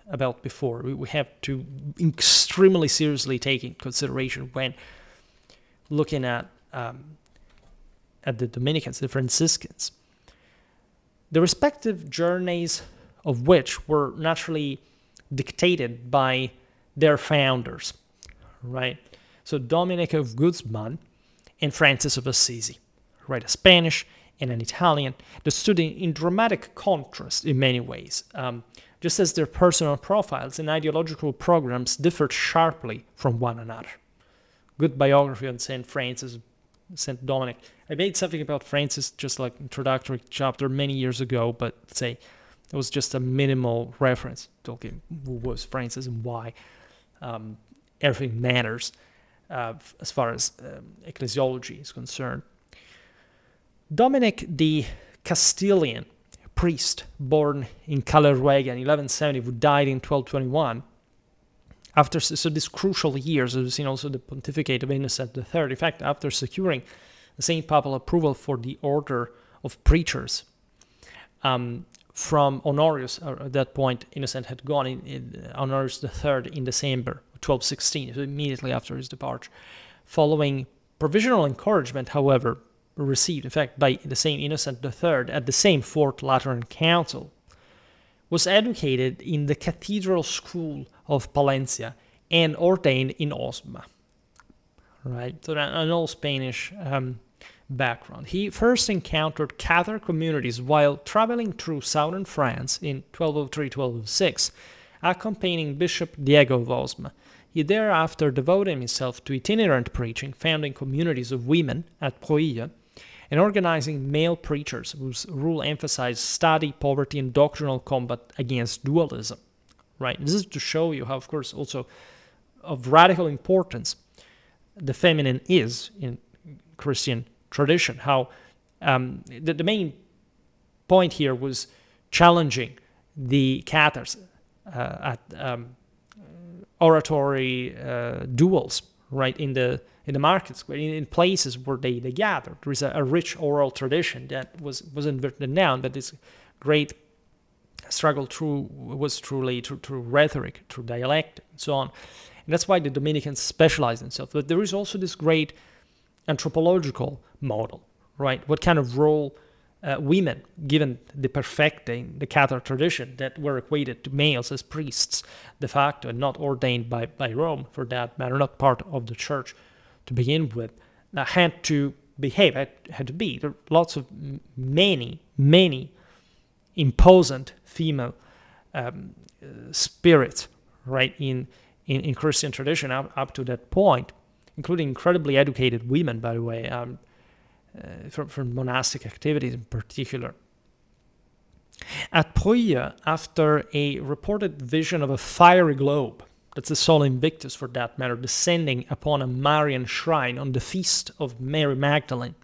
about before. We have to extremely seriously take in consideration when looking at the Dominicans, the Franciscans, the respective journeys of which were naturally dictated by their founders, right? So Dominic of Guzman and Francis of Assisi, right? A Spanish and an Italian that stood in dramatic contrast in many ways, just as their personal profiles and ideological programs differed sharply from one another. Good biography on St. Francis, St. Dominic. I made something about Francis, just like introductory chapter many years ago, but say it was just a minimal reference talking who was Francis and why. Everything matters as far as ecclesiology is concerned. Dominic the Castilian priest, born in Calarwega in 1170, who died in 1221, after these crucial years, as we've seen also the pontificate of Innocent III, in fact, after securing the same papal approval for the order of preachers from Honorius, at that point Innocent had gone in Honorius III in December 1216, so immediately after his departure. Following provisional encouragement, however, received, in fact, by the same Innocent III at the same Fourth Lateran Council, was educated in the Cathedral School of Palencia and ordained in Osma. Right, so an all Spanish background. He first encountered Catholic communities while traveling through southern France in 1203-1206, accompanying Bishop Diego of Osma. He thereafter devoted himself to itinerant preaching, founding communities of women at Proilla, and organizing male preachers whose rule emphasized study, poverty, and doctrinal combat against dualism. Right? This is to show you how, of course, also of radical importance the feminine is in Christian tradition. How the main point here was challenging the Cathars at oratory duels, right, in the markets, in places where they gathered. There is a rich oral tradition that wasn't written down, but this great struggle was truly through rhetoric, through dialect, and so on. And that's why the Dominicans specialize themselves. But there is also this great anthropological model, right? What kind of role women, given the perfecting, the Catholic tradition, that were equated to males as priests de facto and not ordained by Rome, for that matter, not part of the church to begin with, had to behave, had to be. There are lots of many imposant female spirits, right, in Christian tradition up to that point, including incredibly educated women, by the way, from monastic activities in particular. At Proilla, after a reported vision of a fiery globe, that's the Sol Invictus for that matter, descending upon a Marian shrine on the feast of Mary Magdalene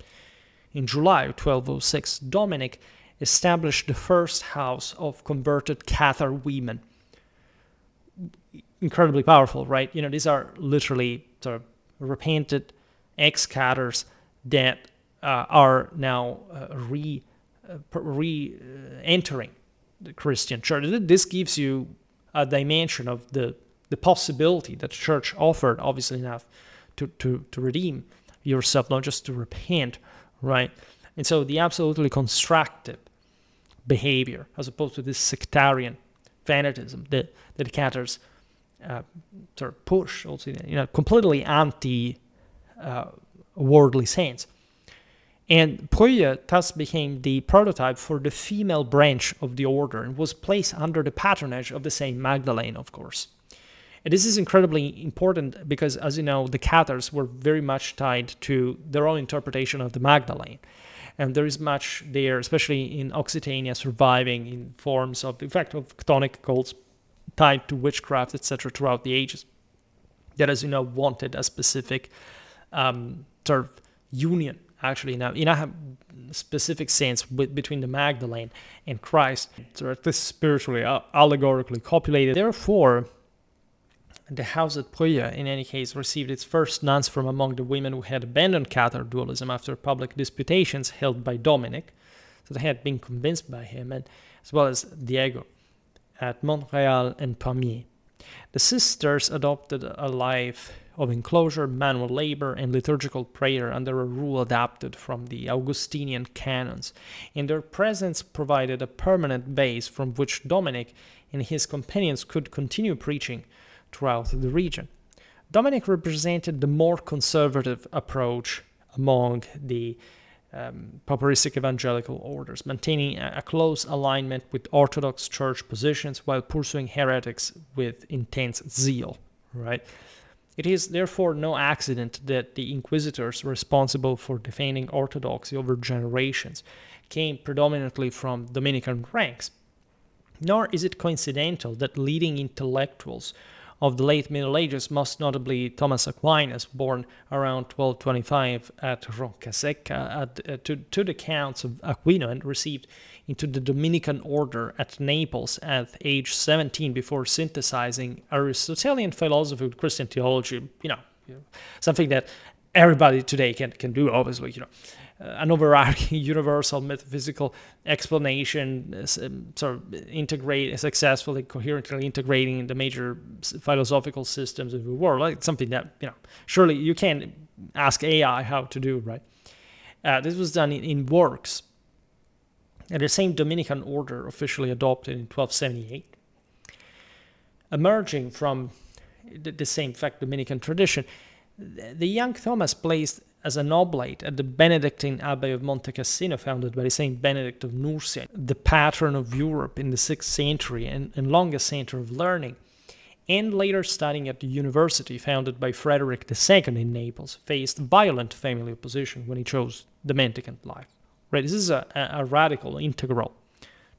in July 1206, Dominic established the first house of converted Cathar women. Incredibly powerful, right? These are literally sort of repented ex-Cathars that are now re-entering the Christian church. This gives you a dimension of the the possibility that the church offered, obviously enough, to redeem yourself, not just to repent, right? And so the absolutely constructive behavior, as opposed to this sectarian fanatism that the Cathars sort of push, also in a completely anti-worldly sense. And Breuer thus became the prototype for the female branch of the order and was placed under the patronage of the Saint Magdalene, of course. And this is incredibly important because, as you know, the Cathars were very much tied to their own interpretation of the Magdalene. And there is much there, especially in Occitania, surviving in forms of, in fact, of Chthonic cults tied to witchcraft, etc., throughout the ages, that, as you know, wanted a specific sort of union, actually, in a specific sense between the Magdalene and Christ. So at this spiritually, allegorically copulated. Therefore, the house at Breuer, in any case, received its first nuns from among the women who had abandoned Cathar dualism after public disputations held by Dominic. So they had been convinced by him, and as well as Diego at Montreal and Pamiers. The sisters adopted a life of enclosure, manual labor, and liturgical prayer under a rule adapted from the Augustinian canons, and their presence provided a permanent base from which Dominic and his companions could continue preaching throughout the region. Dominic represented the more conservative approach among the papiristic evangelical orders, maintaining a close alignment with Orthodox Church positions while pursuing heretics with intense zeal. Right? It is therefore no accident that the inquisitors responsible for defending orthodoxy over generations came predominantly from Dominican ranks. Nor is it coincidental that leading intellectuals of the late Middle Ages, most notably Thomas Aquinas, born around 1225 at Roccasecca, to the counts of Aquino and received into the Dominican order at Naples at age 17 before synthesizing Aristotelian philosophy with Christian theology, something that everybody today can do, obviously, an overarching universal metaphysical explanation, sort of successfully, coherently integrating the major philosophical systems of the world, like something that, surely you can ask AI how to do, right? This was done in works. And the same Dominican order officially adopted in 1278. Emerging from the same, in fact, Dominican tradition, the young Thomas placed as an oblate at the Benedictine Abbey of Monte Cassino, founded by Saint Benedict of Nursia, the patron of Europe in the 6th century and longest center of learning, and later studying at the university founded by Frederick II in Naples, faced violent family opposition when he chose the mendicant life. Right? This is a radical, integral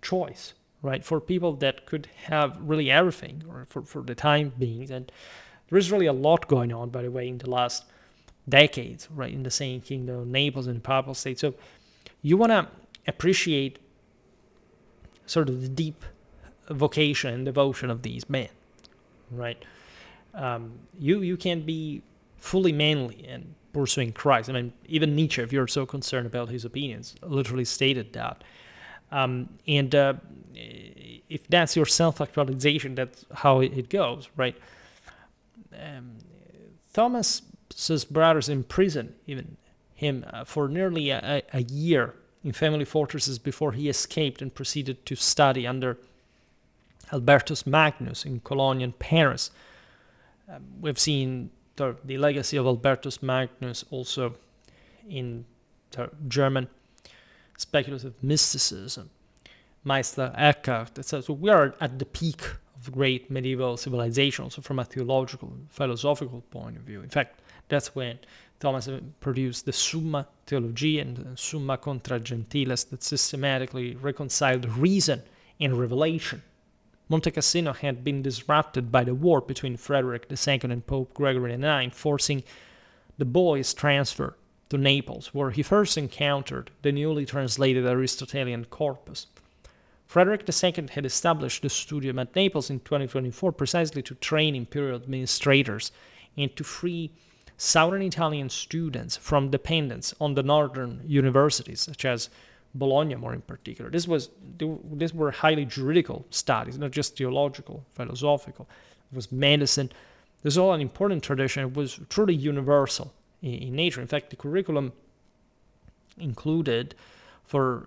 choice, right, for people that could have really everything, or for the time being. And there is really a lot going on, by the way, in the last decades, right, in the same kingdom, Naples and the Papal States. So you want to appreciate sort of the deep vocation and devotion of these men, right? You can be fully manly and pursuing Christ. I mean, even Nietzsche, if you're so concerned about his opinions, literally stated that. And if that's your self-actualization, that's how it goes, right? Thomas's brothers imprisoned even him for nearly a year in family fortresses before he escaped and proceeded to study under Albertus Magnus in Cologne and Paris. We've seen the legacy of Albertus Magnus also in the German speculative mysticism, Meister Eckhart, etc. So we are at the peak of great medieval civilization, also from a theological, philosophical point of view. In fact, that's when Thomas produced the Summa Theologiae and the Summa Contra Gentiles that systematically reconciled reason and revelation. Monte Cassino had been disrupted by the war between Frederick II and Pope Gregory IX, forcing the boy's transfer to Naples, where he first encountered the newly translated Aristotelian corpus. Frederick II had established the studium at Naples in 2024 precisely to train imperial administrators and to free southern Italian students from dependence on the northern universities, such as Bologna, more in particular. These were highly juridical studies, not just theological, philosophical. it was medicine. There's all an important tradition. It was truly universal in nature. In fact, the curriculum included for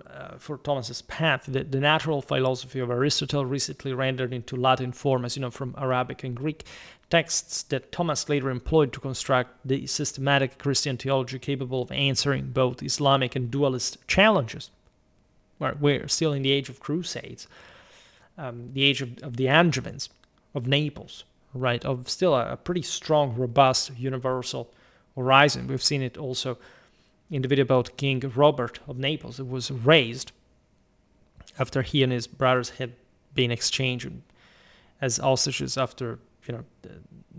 Thomas's path the natural philosophy of Aristotle, recently rendered into Latin form, as you know, from Arabic and Greek, texts that Thomas later employed to construct the systematic Christian theology capable of answering both Islamic and dualist challenges. We're still in the age of crusades, the age of the Angevins, of Naples, right? Of still a pretty strong, robust, universal horizon. We've seen it also in the video about King Robert of Naples. It was raised after he and his brothers had been exchanged as hostages after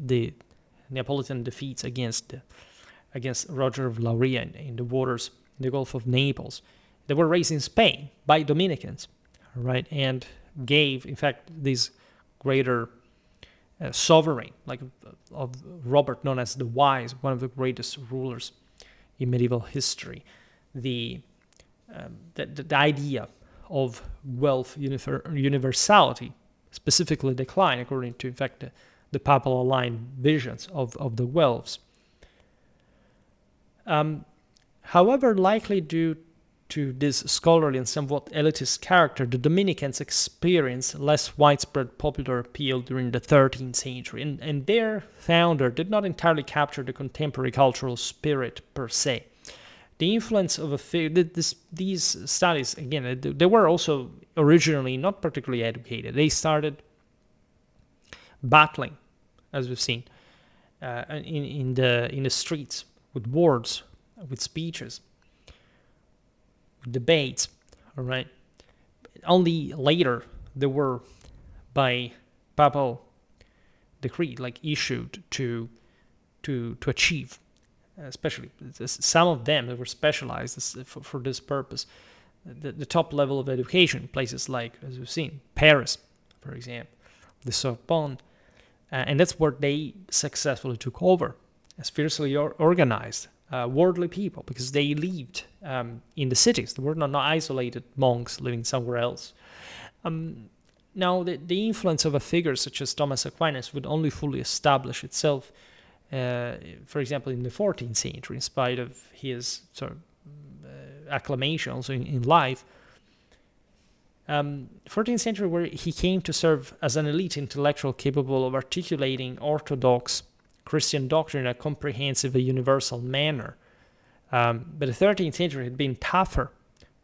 the Neapolitan defeats against Roger of Lauria in the waters in the Gulf of Naples. They were raised in Spain by Dominicans, right, and gave, in fact, this greater sovereign, like of Robert, known as the Wise, one of the greatest rulers in medieval history, the idea of wealth universality specifically declined, according to, in fact, the papal aligned visions of the Guelphs. However, likely due to this scholarly and somewhat elitist character, the Dominicans experienced less widespread popular appeal during the 13th century, and their founder did not entirely capture the contemporary cultural spirit per se. The influence of these studies, again, they were also originally not particularly educated. They started battling, as we've seen, in the streets, with words, with speeches, with debates, all right? Only later they were, by papal decree, issued to achieve, especially some of them that were specialized for this purpose, the top level of education, places like, as we've seen, Paris, for example, the Sorbonne, and that's where they successfully took over as fiercely organized worldly people, because they lived in the cities. They were not isolated monks living somewhere else. Now, the influence of a figure such as Thomas Aquinas would only fully establish itself, for example, in the 14th century, in spite of his sort of acclamation also in life. 14th century, where he came to serve as an elite intellectual capable of articulating orthodox Christian doctrine in a comprehensive and universal manner. But the 13th century had been tougher,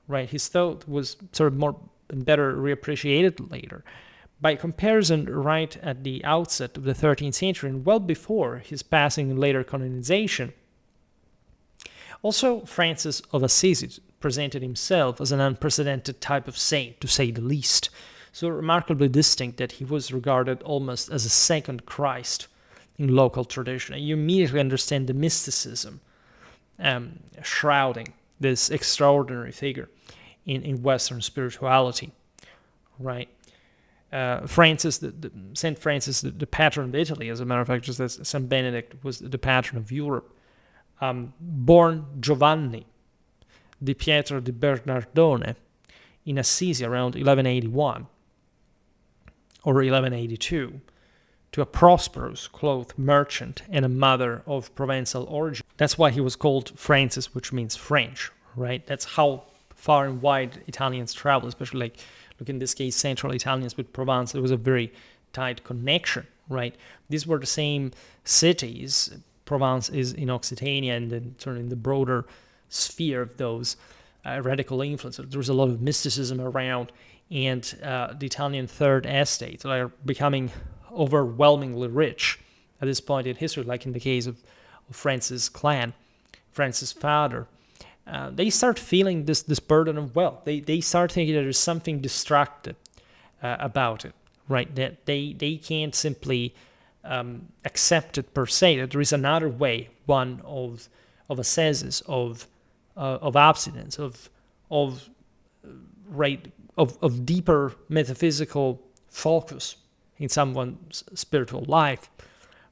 right? His thought was sort of more and better reappreciated later. By comparison, right at the outset of the 13th century and well before his passing and later canonization, also Francis of Assisi presented himself as an unprecedented type of saint, to say the least, so remarkably distinct that he was regarded almost as a second Christ in local tradition. And you immediately understand the mysticism shrouding this extraordinary figure in Western spirituality, right? Saint Francis, the patron of Italy, as a matter of fact, just as Saint Benedict was the patron of Europe, born Giovanni di Pietro di Bernardone in Assisi around 1181 or 1182, to a prosperous cloth merchant and a mother of Provençal origin. That's why he was called Francis, which means French, right? That's how far and wide Italians travel, especially look in this case, Central Italians with Provence. There was a very tight connection, right? These were the same cities. Provence is in Occitania, and then sort of in the broader sphere of those radical influences. There was a lot of mysticism around, and the Italian Third Estate are becoming overwhelmingly rich at this point in history, like in the case of Francis' clan, Francis' father. They start feeling this burden of wealth. They start thinking that there's something destructive about it, right? That they can't simply accept it per se. That there is another way, one of ascesis, of abstinence, of deeper metaphysical focus in someone's spiritual life,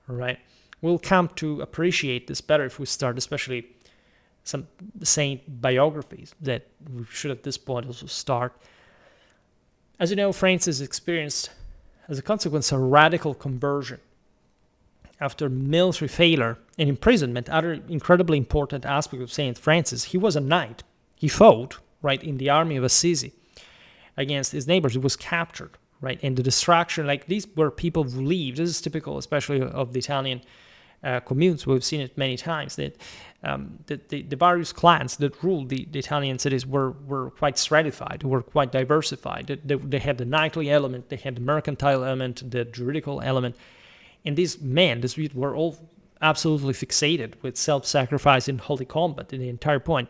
right? We'll come to appreciate this better if we start, especially some saint biographies that we should at this point also start. As you know, Francis experienced as a consequence, a radical conversion. After military failure and imprisonment, other incredibly important aspect of Saint Francis, he was a knight. He fought, right, in the army of Assisi against his neighbors. He was captured, right, and the destruction, like these were people who lived. This is typical, especially of the Italian communes. We've seen it many times that the various clans that ruled the Italian cities were quite stratified, were quite diversified. They had the knightly element, they had the mercantile element, the juridical element. And these men, these were all absolutely fixated with self-sacrifice and holy combat. And the entire point,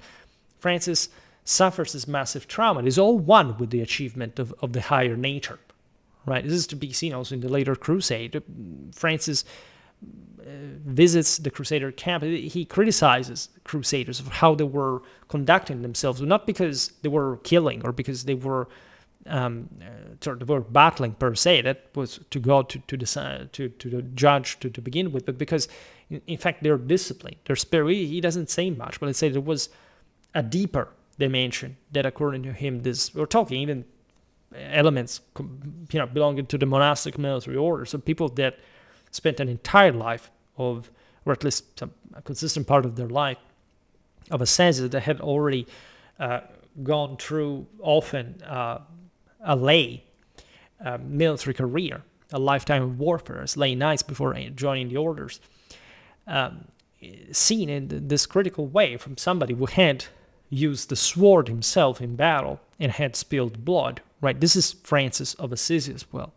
Francis suffers this massive trauma. It is all one with the achievement of the higher nature, right? This is to be seen also in the later crusade. Francis visits the crusader camp. He criticizes crusaders of how they were conducting themselves, not because they were killing or because they were battling per se. That was to God to decide, to the judge to begin with, but because in fact their discipline, their spirit. He doesn't say much, but let's say there was a deeper dimension that, according to him, we're talking even elements, belonging to the monastic military order. So people that spent an entire life of, or at least a consistent part of their life, of asceticism, that had already gone through often a lay military career, a lifetime of warfare as lay knights before joining the orders, seen in this critical way from somebody who had used the sword himself in battle and had spilled blood, right? This is Francis of Assisi as well.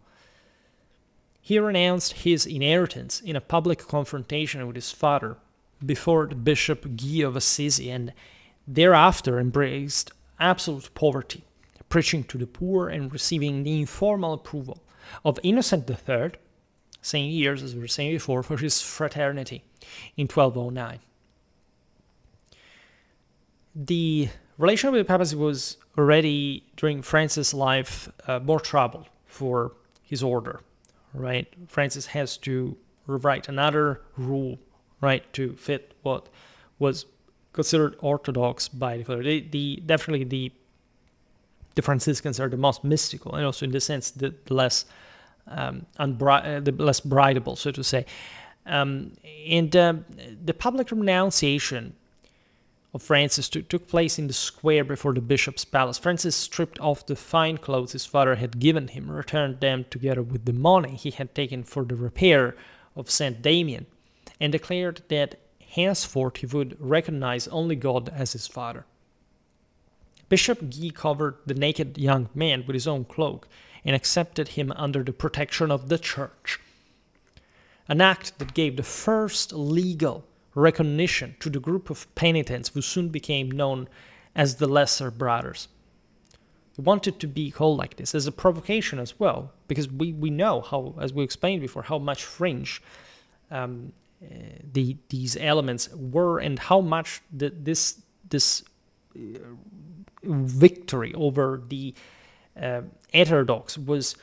He renounced his inheritance in a public confrontation with his father before the Bishop Guy of Assisi, and thereafter embraced absolute poverty, preaching to the poor and receiving the informal approval of Innocent III, same years as we were saying before, for his fraternity in 1209. The relation with the papacy was already, during Francis' life, more troubled for his order, right? Francis has to rewrite another rule, right, to fit what was considered orthodox by the father. Definitely the Franciscans are the most mystical, and also in the sense the less less bribable, so to say. The public renunciation of Francis took place in the square before the bishop's palace. Francis stripped off the fine clothes his father had given him, returned them together with the money he had taken for the repair of St. Damien, and declared that henceforth he would recognize only God as his father. Bishop Guy covered the naked young man with his own cloak and accepted him under the protection of the church, an act that gave the first legal recognition to the group of penitents who soon became known as the Lesser Brothers. He wanted to be called like this as a provocation as well, because we know how, as we explained before, how much fringe these elements were, and how much this victory over the heterodox was,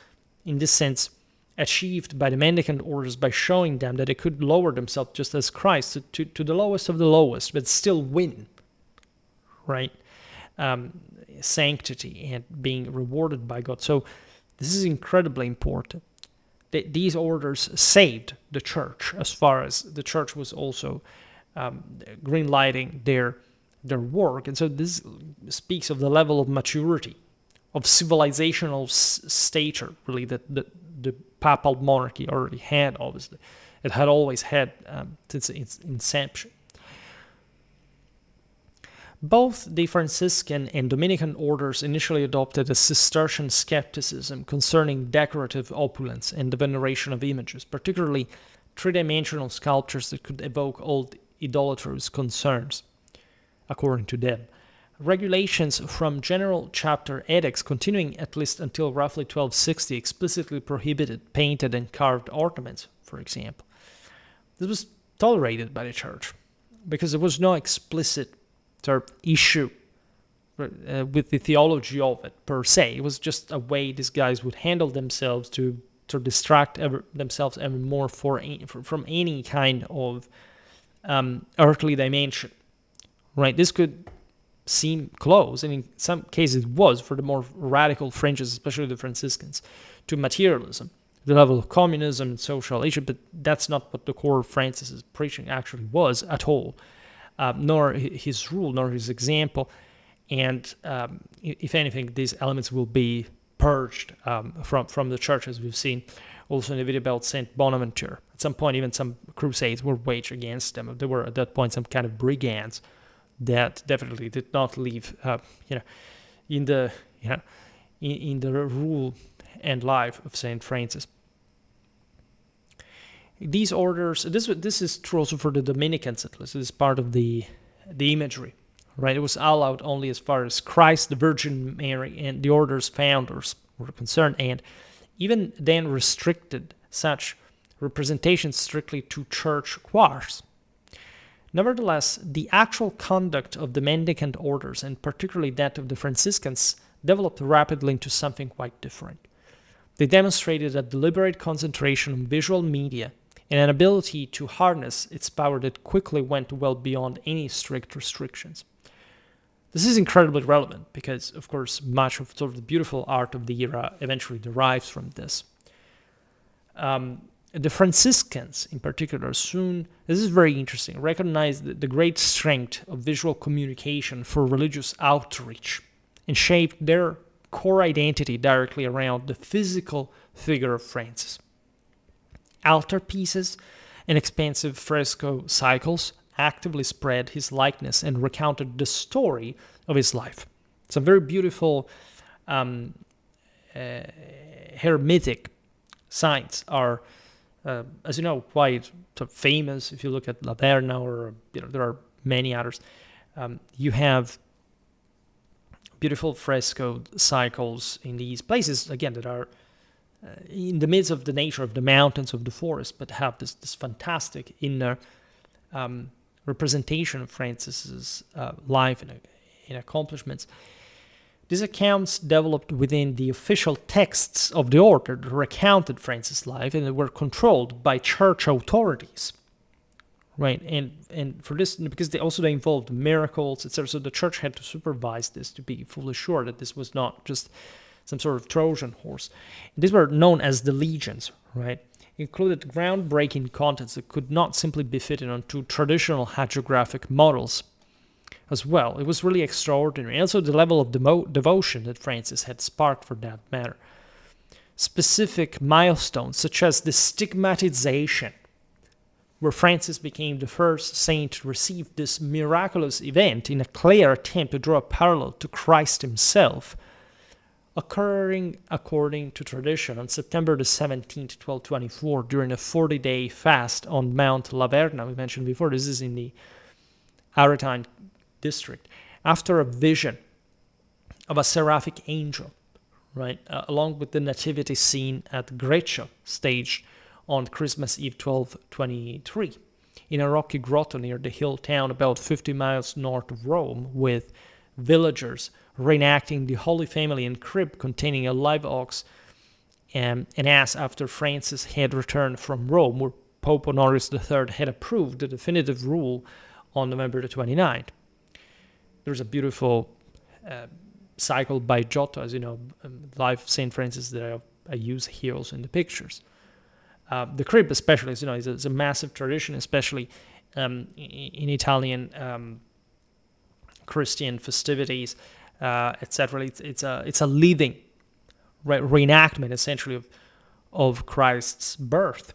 in this sense, achieved by the mendicant orders by showing them that they could lower themselves just as Christ to the lowest of the lowest, but still win, right? Sanctity and being rewarded by God. So this is incredibly important. These orders saved the church, as far as the church was also green-lighting their work. And so this speaks of the level of maturity, of civilizational stature, really, that the papal monarchy already had, obviously. It had always had since its inception. Both the Franciscan and Dominican orders initially adopted a Cistercian skepticism concerning decorative opulence and the veneration of images, particularly three-dimensional sculptures that could evoke old idolatrous concerns, according to them. Regulations from General Chapter Edicts, continuing at least until roughly 1260, explicitly prohibited painted and carved ornaments, for example. This was tolerated by the church because there was no explicit sort of issue with the theology of it per se. It was just a way these guys would handle themselves to distract themselves ever more from any kind of earthly dimension, right? This could seem close, and in some cases it was for the more radical fringes, especially the Franciscans, to materialism, the level of communism and social issue, but that's not what the core of Francis's preaching actually was at all, nor his rule, nor his example. And if anything, these elements will be purged from the church, as we've seen also in the video about Saint Bonaventure. At some point, even some crusades were waged against them. There were at that point some kind of brigands that definitely did not leave, in the rule and life of Saint Francis. These orders, this is true also for the Dominicans at least. It is part of the imagery, right? It was allowed only as far as Christ, the Virgin Mary, and the order's founders were concerned, and even then restricted such representations strictly to church choirs. Nevertheless, the actual conduct of the mendicant orders, and particularly that of the Franciscans, developed rapidly into something quite different. They demonstrated a deliberate concentration on visual media and an ability to harness its power that quickly went well beyond any strict restrictions. This is incredibly relevant because, of course, much of sort of the beautiful art of the era eventually derives from this. The Franciscans, in particular, soon, this is very interesting, recognized the great strength of visual communication for religious outreach and shaped their core identity directly around the physical figure of Francis. Altarpieces and expansive fresco cycles actively spread his likeness and recounted the story of his life. Some very beautiful hermetic signs are, as you know, quite famous. If you look at La Verna, or there are many others. You have beautiful fresco cycles in these places, again, that are in the midst of the nature of the mountains, of the forest, but have this fantastic inner representation of Francis's life and accomplishments. These accounts developed within the official texts of the order that recounted Francis' life, and they were controlled by church authorities, right? And for this, because they involved miracles, etc., so the church had to supervise this to be fully sure that this was not just some sort of Trojan horse. And these were known as the legions, right? Included groundbreaking contents that could not simply be fitted onto traditional hagiographic models as well. It was really extraordinary. And also the level of devotion that Francis had sparked for that matter. Specific milestones, such as the stigmatization, where Francis became the first saint to receive this miraculous event in a clear attempt to draw a parallel to Christ himself, occurring according to tradition on September the 17th, 1224, during a 40-day fast on Mount La Verna, we mentioned before. This is in the Aretine district, after a vision of a seraphic angel, right, along with the nativity scene at Greccio, staged on Christmas Eve 1223, in a rocky grotto near the hill town about 50 miles north of Rome, with villagers reenacting the Holy Family and crib containing a live ox and an ass after Francis had returned from Rome, where Pope Honorius III had approved the definitive rule on November the 29th. There's a beautiful cycle by Giotto, as you know, live St. Francis that I use here also in the pictures. The crib especially, as you know, is a massive tradition, especially in Italian Christian festivities, etc. It's a living reenactment, essentially, of Christ's birth.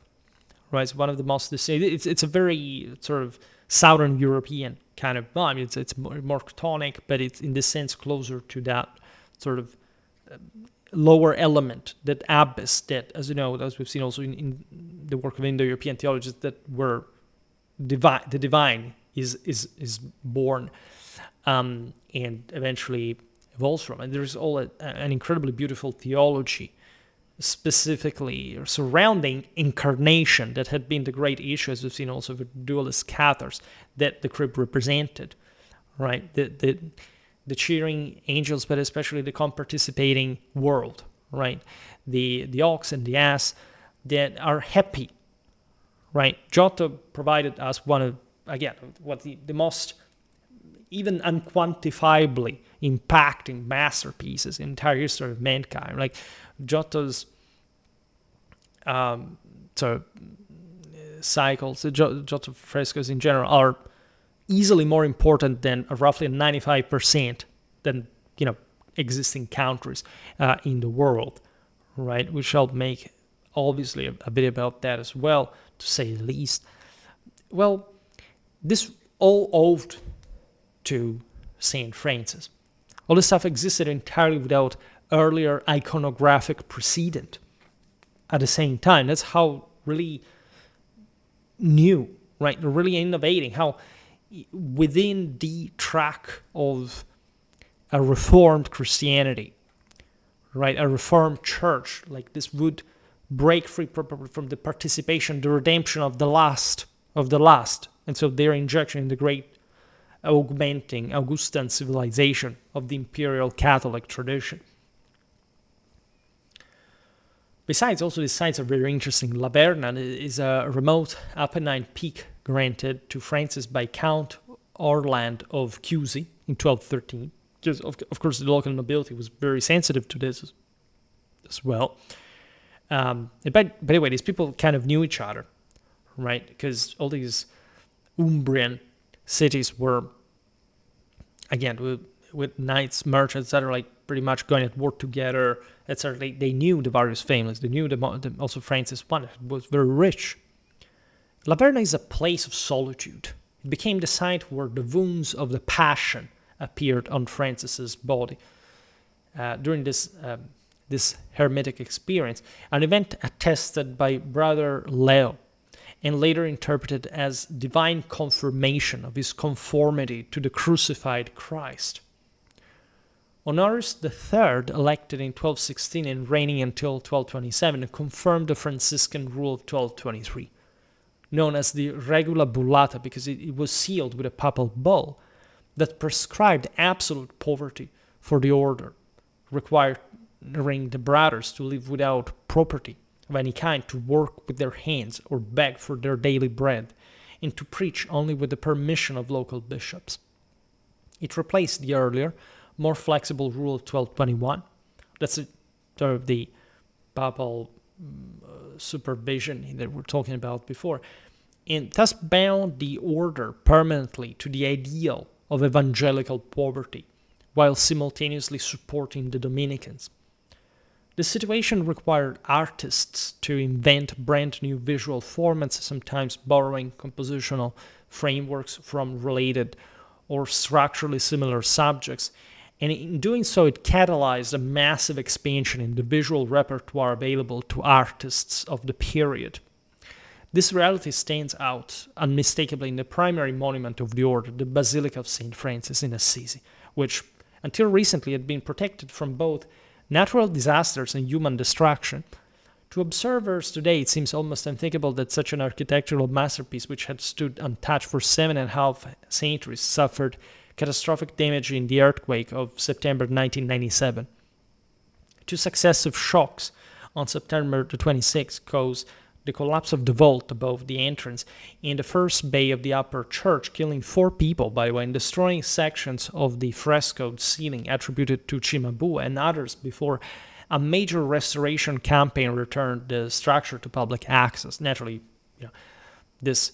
Right, it's one of the most. It's a very sort of Southern European kind of vibe. It's more chthonic, but it's in this sense closer to that sort of lower element, that abyss, that, as you know, as we've seen also in the work of Indo-European theologians, that where the divine is born and eventually evolves from. And there's all an incredibly beautiful theology specifically surrounding incarnation that had been the great issue, as we've seen also with dualist Cathars, that the crib represented, right? The cheering angels, but especially the comparticipating world, right? The ox and the ass that are happy, right? Giotto provided us one of, again, what the most even unquantifiably impacting masterpieces in the entire history of mankind. Like Giotto's So cycles, the Giotto frescoes in general, are easily more important than roughly 95% than existing countries in the world, right? We shall make obviously a bit about that as well, to say the least. Well, this all owed to Saint Francis. All this stuff existed entirely without earlier iconographic precedent. At the same time, that's how really new, right? Really innovating. How within the track of a reformed Christianity, right, a reformed church, like this would break free from the participation, the redemption of the last, and so their injection in the great augmenting Augustan civilization of the imperial Catholic tradition. Besides, also these sites are very interesting. La Verna is a remote Apennine peak granted to Francis by Count Orland of Chiusi in 1213. Just, of course, the local nobility was very sensitive to this as well. By the way, these people kind of knew each other, right? Because all these Umbrian cities were, again, with knights, merchants that are like pretty much going at war together, etc. They knew the various families. They knew also Francis I was very rich. La Verna is a place of solitude. It became the site where the wounds of the Passion appeared on Francis's body during this hermetic experience, an event attested by Brother Leo and later interpreted as divine confirmation of his conformity to the crucified Christ. Honorius III, elected in 1216 and reigning until 1227, confirmed the Franciscan rule of 1223, known as the Regula Bullata because it was sealed with a papal bull that prescribed absolute poverty for the order, requiring the brothers to live without property of any kind, to work with their hands or beg for their daily bread, and to preach only with the permission of local bishops. It replaced the earlier, more flexible rule of 1221. That's sort of the papal supervision that we're talking about before, and thus bound the order permanently to the ideal of evangelical poverty, while simultaneously supporting the Dominicans. The situation required artists to invent brand new visual formats, sometimes borrowing compositional frameworks from related or structurally similar subjects, and in doing so it catalyzed a massive expansion in the visual repertoire available to artists of the period. This reality stands out unmistakably in the primary monument of the order, the Basilica of St. Francis in Assisi, which until recently had been protected from both natural disasters and human destruction. To observers today, it seems almost unthinkable that such an architectural masterpiece, which had stood untouched for 7.5 centuries, suffered catastrophic damage in the earthquake of September 1997. Two successive shocks on September the 26th caused the collapse of the vault above the entrance in the first bay of the upper church, killing 4 people, by the way, and destroying sections of the frescoed ceiling attributed to Cimabue and others before a major restoration campaign returned the structure to public access. Naturally, this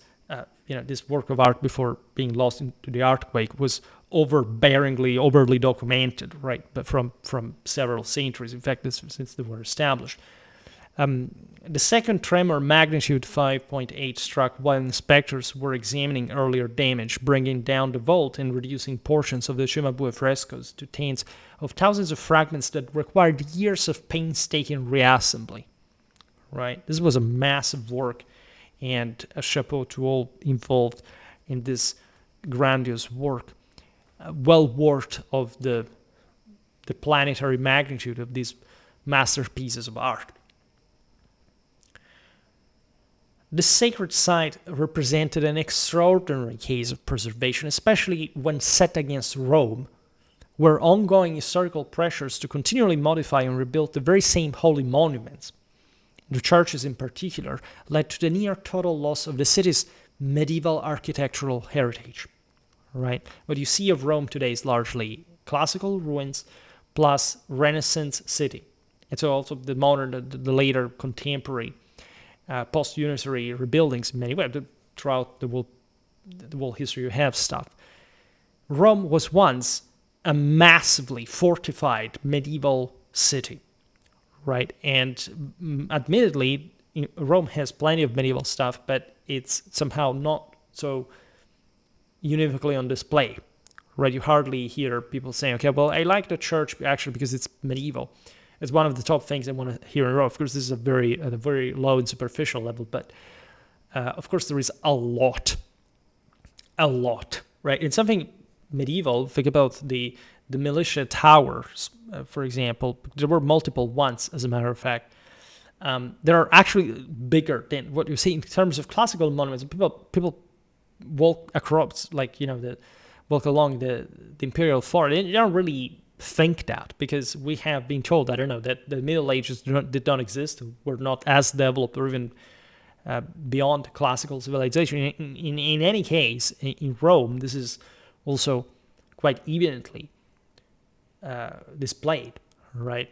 work of art before being lost into the earthquake was overly documented, right? But from several centuries, in fact, since they were established. The second tremor, magnitude 5.8, struck while inspectors were examining earlier damage, bringing down the vault and reducing portions of the Cimabue frescoes to tens of thousands of fragments that required years of painstaking reassembly. Right? This was a massive work, and a chapeau to all involved in this grandiose work. Well worth of the planetary magnitude of these masterpieces of art. The sacred site represented an extraordinary case of preservation, especially when set against Rome, where ongoing historical pressures to continually modify and rebuild the very same holy monuments, the churches in particular, led to the near total loss of the city's medieval architectural heritage. Right? What you see of Rome today is largely classical ruins plus Renaissance city. And so also the modern, the later contemporary post-unitary rebuildings in many ways. Throughout the whole history, you have stuff. Rome was once a massively fortified medieval city, right? And admittedly, Rome has plenty of medieval stuff, but it's somehow not so univocally on display, right? You hardly hear people saying, okay, well, I like the church actually because it's medieval. It's one of the top things I want to hear in Rome. Of course, this is at a very low and superficial level, but of course there is a lot, right? In something medieval, think about the militia towers, for example. There were multiple ones, as a matter of fact. There are actually bigger than what you see in terms of classical monuments. People walk across, walk along the imperial fort. They don't really think that, because we have been told, I don't know, that the Middle Ages did not exist, were not as developed, or even beyond classical civilization. In any case, in Rome, this is also quite evidently displayed, right?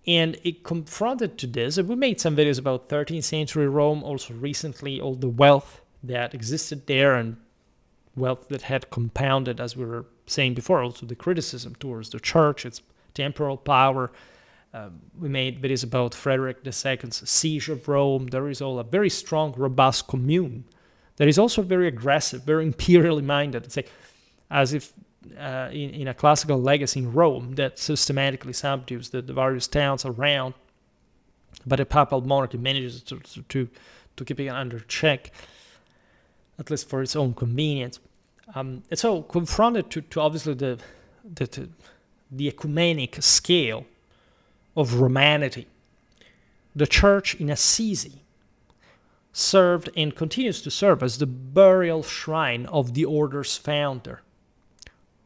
And it confronted to this, and we made some videos about 13th century Rome also recently, all the wealth that existed there, and wealth that had compounded, as we were saying before, also the criticism towards the church, its temporal power. We made videos about Frederick II's siege of Rome. There is all a very strong, robust commune that is also very aggressive, very imperially minded. It's like as if in a classical legacy in Rome that systematically subdues the various towns around, but the papal monarchy manages to keep it under check, at least for its own convenience. And so confronted to obviously the ecumenic scale of Romanity, the church in Assisi served and continues to serve as the burial shrine of the order's founder.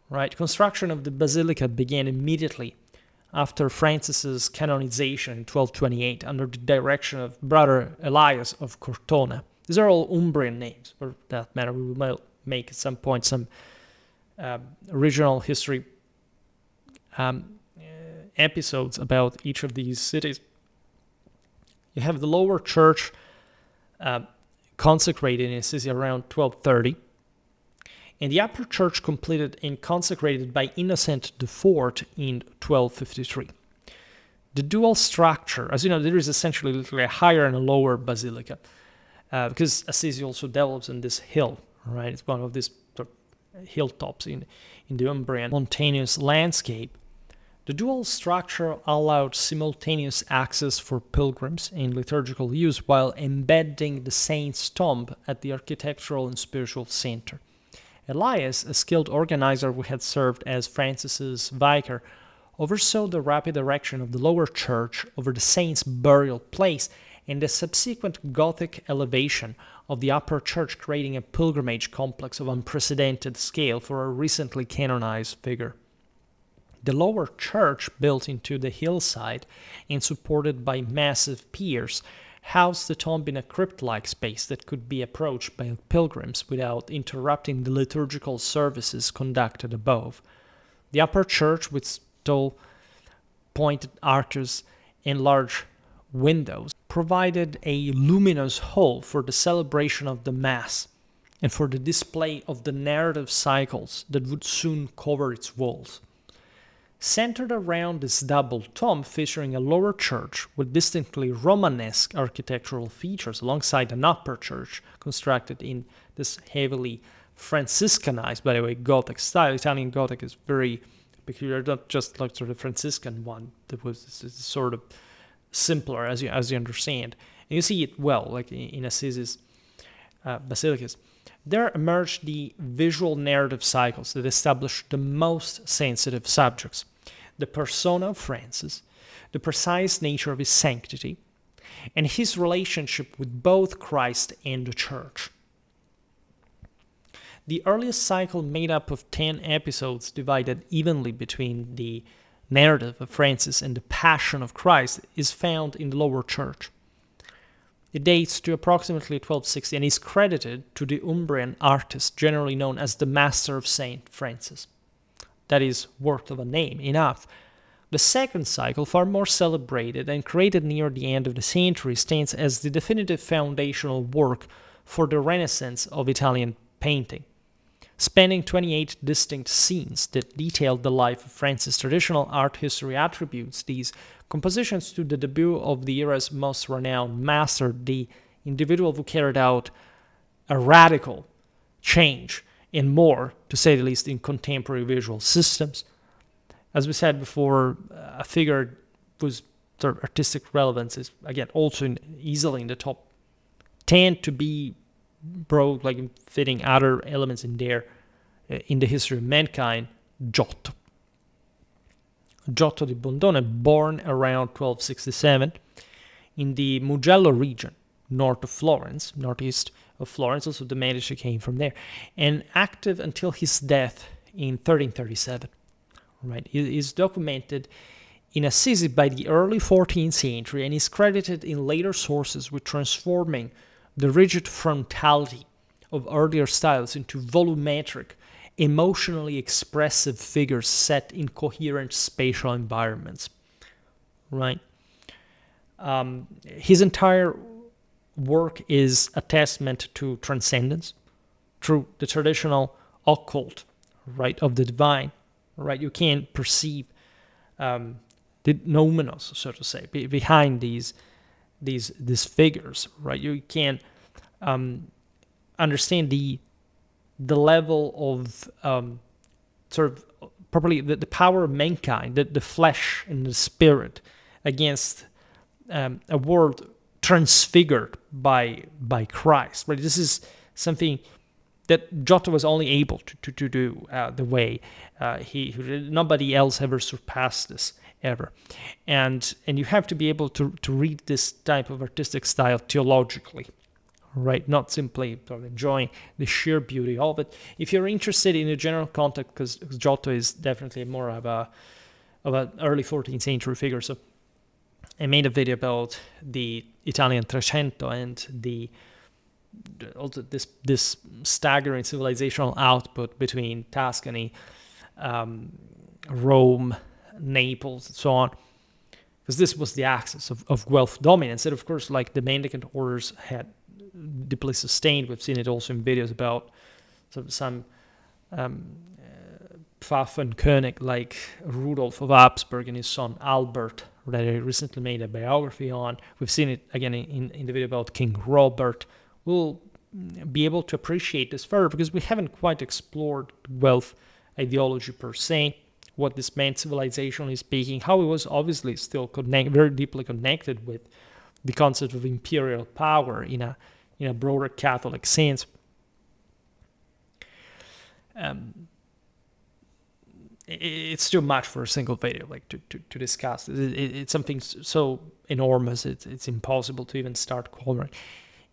Right? Construction of the basilica began immediately after Francis's canonization in 1228 under the direction of Brother Elias of Cortona. These are all Umbrian names, for that matter. We will make at some point some original history episodes about each of these cities. You have the lower church consecrated in Assisi around 1230, and the upper church completed and consecrated by Innocent IV in 1253. The dual structure, as you know, there is essentially literally a higher and a lower basilica, because Assisi also develops in this hill, right? It's one of these sort of hilltops in the Umbrian mountainous landscape. The dual structure allowed simultaneous access for pilgrims and liturgical use while embedding the saint's tomb at the architectural and spiritual center. Elias, a skilled organizer who had served as Francis's vicar, oversaw the rapid erection of the lower church over the saint's burial place and the subsequent Gothic elevation of the upper church, creating a pilgrimage complex of unprecedented scale for a recently canonized figure. The lower church, built into the hillside and supported by massive piers, housed the tomb in a crypt-like space that could be approached by pilgrims without interrupting the liturgical services conducted above. The upper church, with tall pointed arches and large windows, provided a luminous hall for the celebration of the Mass and for the display of the narrative cycles that would soon cover its walls. Centered around this double tomb featuring a lower church with distinctly Romanesque architectural features alongside an upper church constructed in this heavily Franciscanized, by the way, Gothic style. Italian Gothic is very peculiar, not just like sort of Franciscan one that was sort of simpler as you understand. And you see it well, like in Assisi's basilicas. There emerged the visual narrative cycles that established the most sensitive subjects: the persona of Francis, the precise nature of his sanctity, and his relationship with both Christ and the Church. The earliest cycle, made up of 10 episodes divided evenly between the narrative of Francis and the Passion of Christ, is found in the lower church. It dates to approximately 1260 and is credited to the Umbrian artist generally known as the Master of Saint Francis. That is worth of a name enough. The second cycle, far more celebrated and created near the end of the century, stands as the definitive foundational work for the Renaissance of Italian painting. Spanning 28 distinct scenes that detailed the life of France's traditional art history attributes these compositions to the debut of the era's most renowned master, the individual who carried out a radical change in more, to say the least, in contemporary visual systems. As we said before, a figure whose sort of artistic relevance is, again, also easily in the top 10 to be brought, like fitting other elements in there in the history of mankind, Giotto. Giotto di Bondone, born around 1267 in the Mugello region, north of Florence, northeast of Florence, also the Medici came from there, and active until his death in 1337. Right, it is documented in Assisi by the early 14th century and is credited in later sources with transforming the rigid frontality of earlier styles into volumetric, emotionally expressive figures set in coherent spatial environments. Right, his entire work is a testament to transcendence through the traditional occult, right, of the divine. Right, you can't perceive the noumenos, so to say, behind these figures. Right, you can't understand the level of sort of properly the power of mankind, the flesh and the spirit, against a world transfigured by Christ. Right, this is something that Giotto was only able to do the way nobody else ever surpassed this ever, and you have to be able to read this type of artistic style theologically, right? Not simply sort of enjoying the sheer beauty of it. If you're interested in the general context, because Giotto is definitely more of an early 14th century figure, so I made a video about the Italian Trecento and also this staggering civilizational output between Tuscany, Rome, Naples, and so on, because this was the axis of wealth dominance. And of course, like the Mendicant orders had deeply sustained. We've seen it also in videos about some Pfaffenkönig like Rudolf of Habsburg and his son Albert, that I recently made a biography on. We've seen it again in the video about King Robert. We'll be able to appreciate this further because we haven't quite explored wealth ideology per se, what this meant civilizationally speaking, how it was obviously still very deeply connected with the concept of imperial power in a broader Catholic sense. It's too much for a single video, like to discuss. It's something so enormous, it's impossible to even start covering.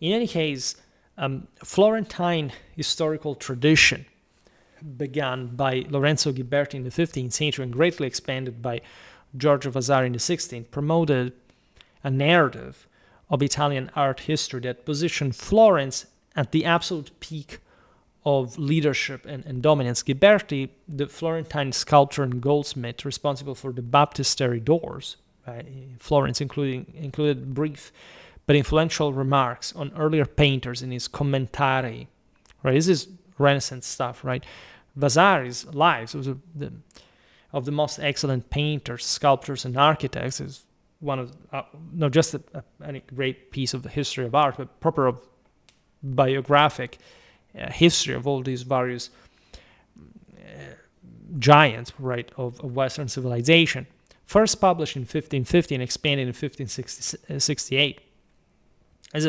In any case, Florentine historical tradition began by Lorenzo Ghiberti in the 15th century and greatly expanded by Giorgio Vasari in the 16th, promoted a narrative of Italian art history that positioned Florence at the absolute peak of leadership and dominance. Ghiberti, the Florentine sculptor and goldsmith responsible for the baptistery doors, right, in Florence, included brief but influential remarks on earlier painters in his Commentari. Right, this is Renaissance stuff, right? Vasari's lives was of the most excellent painters, sculptors, and architects. Is one of not just a great piece of the history of art, but proper of biographic history of all these various giants, right, of Western civilization. First published in 1550 and expanded in 1568. As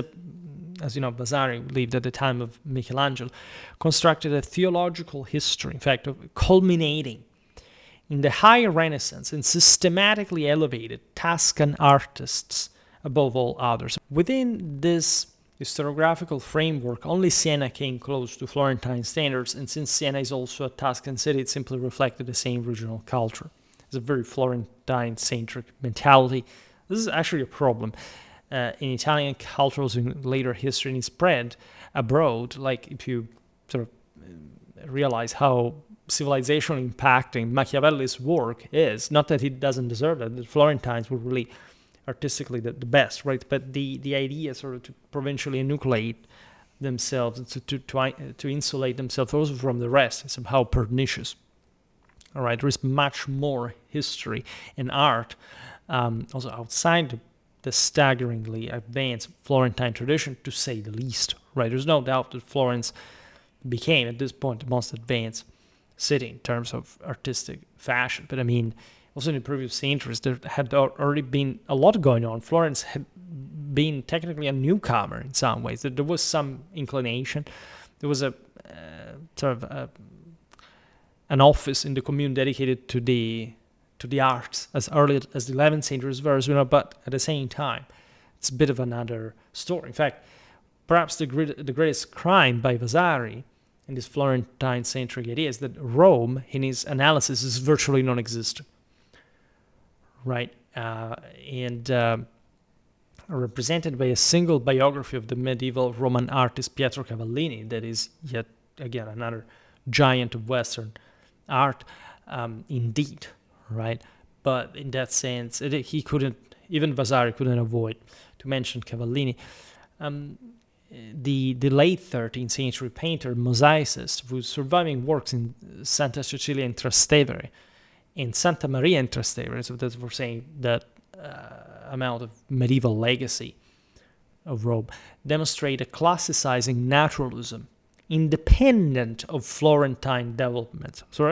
you know, Vasari lived at the time of Michelangelo, constructed a theological history, in fact, culminating in the high Renaissance and systematically elevated Tuscan artists above all others. Within this historiographical framework, only Siena came close to Florentine standards, and since Siena is also a Tuscan city, it simply reflected the same regional culture. It's a very Florentine-centric mentality. This is actually a problem in Italian cultures in later history and it spread abroad. Like if you sort of realize how civilization impacting Machiavelli's work is. Not that he doesn't deserve it. The Florentines were really artistically the best, right? But the idea sort of to provincially enucleate themselves, to insulate themselves also from the rest, is somehow pernicious. All right, there is much more history and art also outside the staggeringly advanced Florentine tradition, to say the least. Right, there's no doubt that Florence became at this point the most advanced city in terms of artistic fashion. But I mean, also in the previous centuries, there had already been a lot going on. Florence had been technically a newcomer in some ways. There was some inclination. There was a sort of an office in the commune dedicated to the arts as early as the 11th century as well, but at the same time, it's a bit of another story. In fact, perhaps the greatest crime by Vasari in this Florentine-centric idea is that Rome, in his analysis, is virtually non-existent, right? And represented by a single biography of the medieval Roman artist Pietro Cavallini, that is yet again another giant of Western art, indeed, right? But in that sense, he couldn't, even Vasari couldn't avoid to mention Cavallini. The late 13th century painter, mosaicist, whose surviving works in Santa Cecilia in Trastevere, in Santa Maria in Trastevere, so that's for saying that amount of medieval legacy of Rome, demonstrate a classicizing naturalism independent of Florentine development. So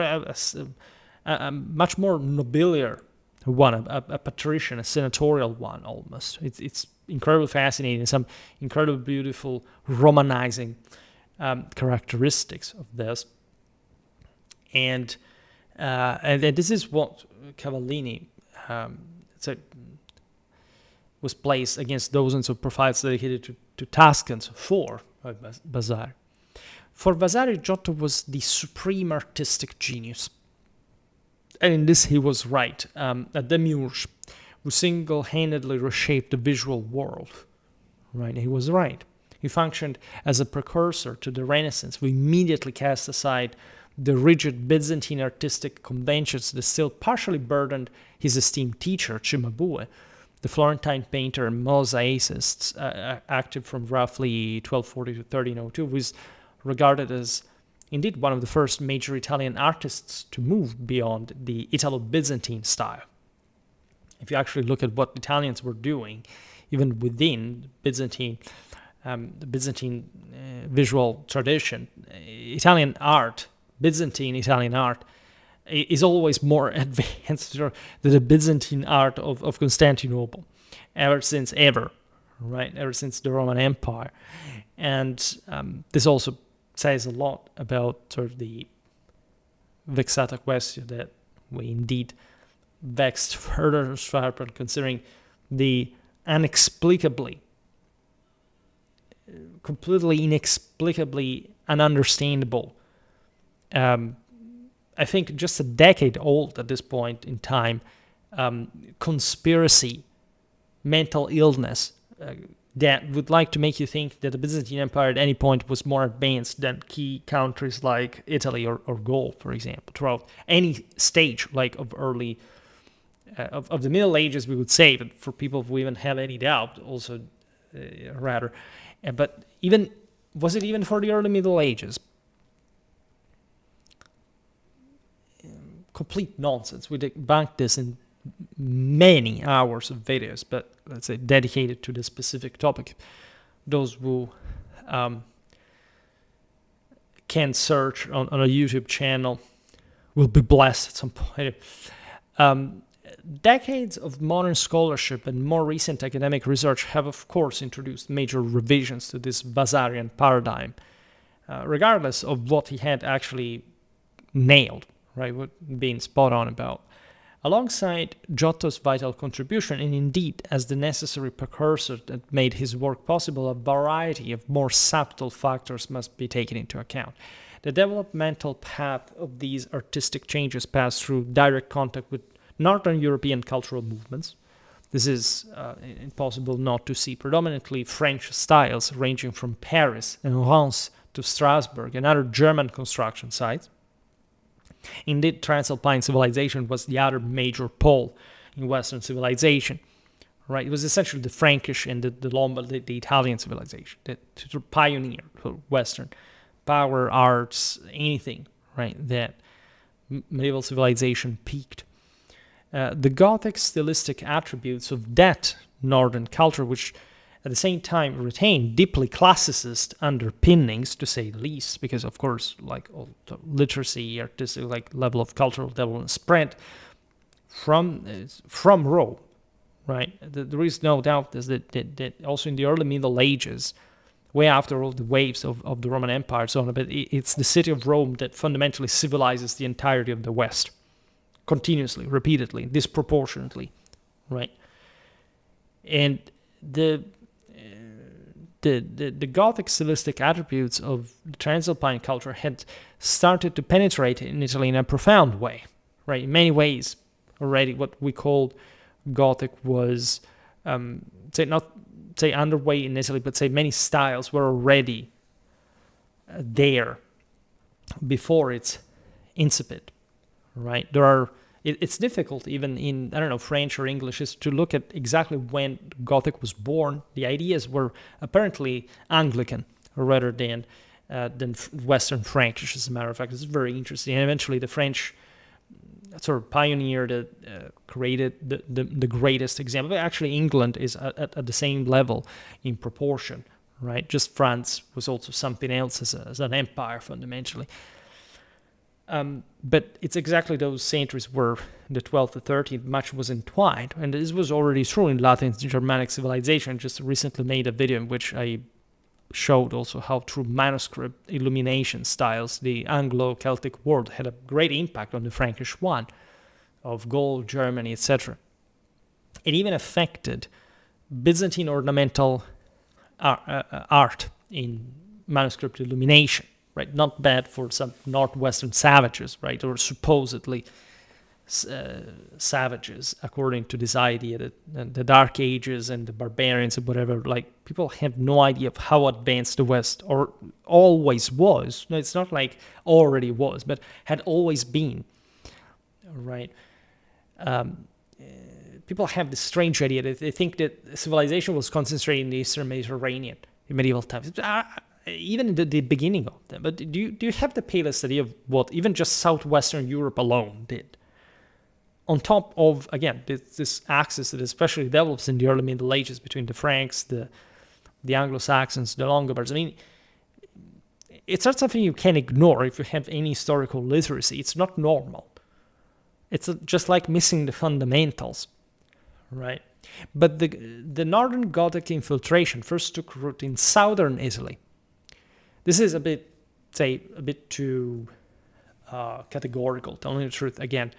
a much more nobiliar one, a patrician, a senatorial one almost. It's incredibly fascinating, some incredibly beautiful Romanizing characteristics of this. And this is what Cavallini was placed against dozens of profiles dedicated to Tuscans for Vasari. For Vasari, Giotto was the supreme artistic genius. And in this he was right. A demiurge who single-handedly reshaped the visual world. Right? He was right. He functioned as a precursor to the Renaissance, who immediately cast aside the rigid Byzantine artistic conventions that still partially burdened his esteemed teacher, Cimabue, the Florentine painter and mosaicist, active from roughly 1240 to 1302, who is regarded as indeed one of the first major Italian artists to move beyond the Italo-Byzantine style. If you actually look at what Italians were doing, even within the Byzantine visual tradition, Byzantine Italian art is always more advanced than the Byzantine art of Constantinople, ever since the Roman Empire. And this also says a lot about sort of the vexata question that we indeed vexed further Schwerpunkt, considering the completely inexplicably ununderstandable, I think just a decade old at this point in time, conspiracy, mental illness, that would like to make you think that the Byzantine Empire at any point was more advanced than key countries like Italy or Gaul, for example, throughout any stage of early of the Middle Ages, we would say, but for people who even have any doubt, also rather. But was it even for the early Middle Ages? Complete nonsense. We debunked this in many hours of videos, but let's say dedicated to the specific topic. Those who can search on a YouTube channel will be blessed at some point. Decades of modern scholarship and more recent academic research have, of course, introduced major revisions to this Vasarian paradigm, regardless of what he had actually nailed, right, what being spot on about. Alongside Giotto's vital contribution, and indeed as the necessary precursor that made his work possible, a variety of more subtle factors must be taken into account. The developmental path of these artistic changes passed through direct contact with Northern European cultural movements. This is impossible not to see predominantly French styles ranging from Paris and Reims to Strasbourg and other German construction sites. Indeed, Transalpine civilization was the other major pole in Western civilization. Right, it was essentially the Frankish and the Lombard, the Italian civilization that pioneered Western power, arts, anything, right, that medieval civilization peaked. The Gothic stylistic attributes of that northern culture, which at the same time retained deeply classicist underpinnings, to say the least, because of course, like all the literacy, artistic, like level of cultural development spread from Rome. Right, there is no doubt that also in the early Middle Ages, way after all the waves of the Roman Empire, so on, but it's the city of Rome that fundamentally civilizes the entirety of the West, continuously, repeatedly, disproportionately, right? And the Gothic stylistic attributes of the Transalpine culture had started to penetrate in Italy in a profound way, right? In many ways, already what we called Gothic was, not say underway in Italy, but say many styles were already there before its incipit, right? It's difficult even in, I don't know, French or English is to look at exactly when Gothic was born. The ideas were apparently Anglican rather than Western Frankish, as a matter of fact. It's very interesting. And eventually the French sort of pioneered, created the greatest example. But actually, England is at the same level in proportion, right? Just France was also something else as an empire, fundamentally. But it's exactly those centuries where the 12th to 13th much was entwined. And this was already true in Latin and Germanic civilization. Just recently made a video in which I showed also how through manuscript illumination styles the Anglo-Celtic world had a great impact on the Frankish one of Gaul, Germany, etc. It even affected Byzantine ornamental art in manuscript illumination, right? Not bad for some northwestern savages, right? Or supposedly savages, according to this idea that the Dark Ages and the barbarians and whatever, like people have no idea of how advanced the West or always was. No, it's not like already was, but had always been, right? People have this strange idea that they think that civilization was concentrated in the Eastern Mediterranean in medieval times. Even in the beginning of them. But do you have the palest idea of what even just southwestern Europe alone did? On top of, again, this axis that especially develops in the early Middle Ages between the Franks, the Anglo-Saxons, the Longobards. I mean, it's not something you can ignore if you have any historical literacy. It's not normal. It's just like missing the fundamentals, right? But the Northern Gothic infiltration first took root in southern Italy. This is a bit too categorical, telling the truth. Again,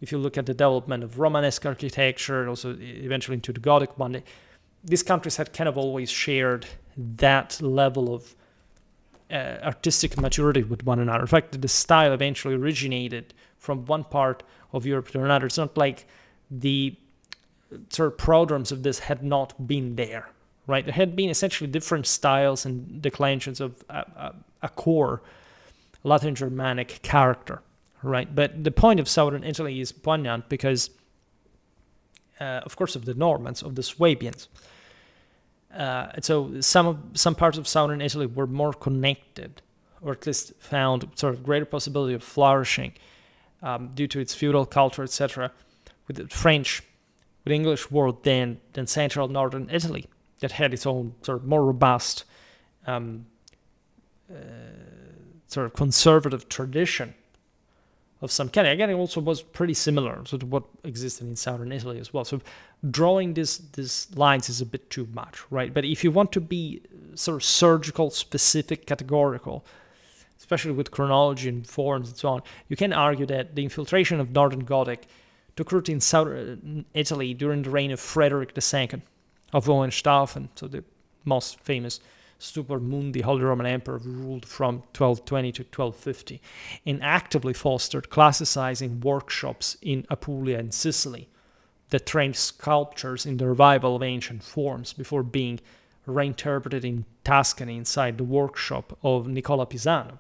if you look at the development of Romanesque architecture, also eventually into the Gothic one, these countries had kind of always shared that level of artistic maturity with one another. In fact, the style eventually originated from one part of Europe to another. It's not like the sort of prodromes of this had not been there, right? There had been essentially different styles and declensions of a core Latin Germanic character. Right, but the point of southern Italy is poignant because, of course, of the Normans, of the Swabians. So some parts of southern Italy were more connected, or at least found sort of greater possibility of flourishing due to its feudal culture, etc., with the French, with the English world than central northern Italy, that had its own sort of more robust, sort of conservative tradition of some kind. Again, it also was pretty similar to what existed in southern Italy as well. So drawing these lines is a bit too much, right? But if you want to be sort of surgical, specific, categorical, especially with chronology and forms and so on, you can argue that the infiltration of Northern Gothic took root in southern Italy during the reign of Frederick II of Hohenstaufen, so the most famous Super Mundi, Holy Roman Emperor, who ruled from 1220 to 1250, and actively fostered classicizing workshops in Apulia and Sicily that trained sculptors in the revival of ancient forms before being reinterpreted in Tuscany inside the workshop of Nicola Pisano.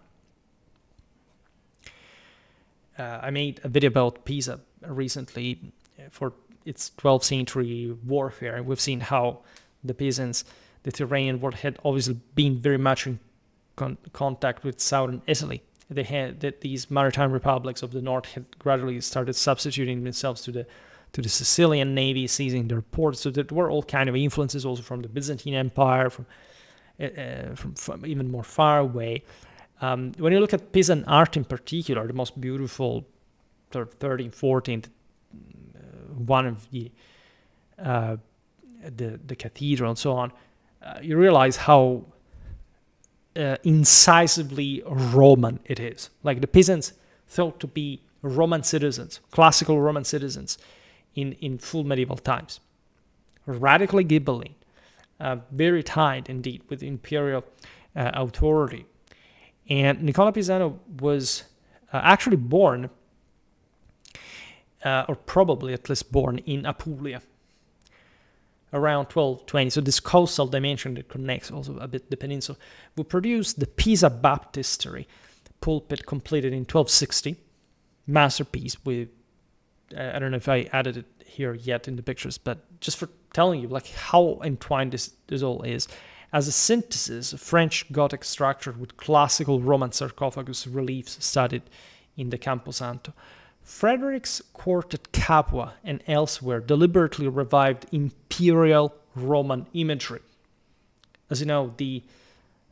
I made a video about Pisa recently for its 12th century warfare, and we've seen how the Pisans, the Tyrrhenian world, had obviously been very much in contact with southern Italy. They had that these maritime republics of the north had gradually started substituting themselves to the Sicilian navy, seizing their ports. So there were all kind of influences also from the Byzantine Empire, from even more far away. When you look at Pisan art in particular, the most beautiful 13th, 14th, one of the cathedral and so on, you realize how incisively Roman it is. Like the Pisans thought to be Roman citizens, classical Roman citizens in full medieval times. Radically Ghibelline, very tied indeed with imperial authority. And Nicola Pisano was actually born, or probably at least born, in Apulia around 1220. So this coastal dimension that connects also a bit the peninsula will produce the Pisa Baptistery pulpit completed in 1260. Masterpiece with, I don't know if I added it here yet in the pictures, but just for telling you like how entwined this all is. As a synthesis, a French Gothic structure with classical Roman sarcophagus reliefs studied in the Camposanto. Frederick's court at Capua and elsewhere deliberately revived imperial Roman imagery. As you know, the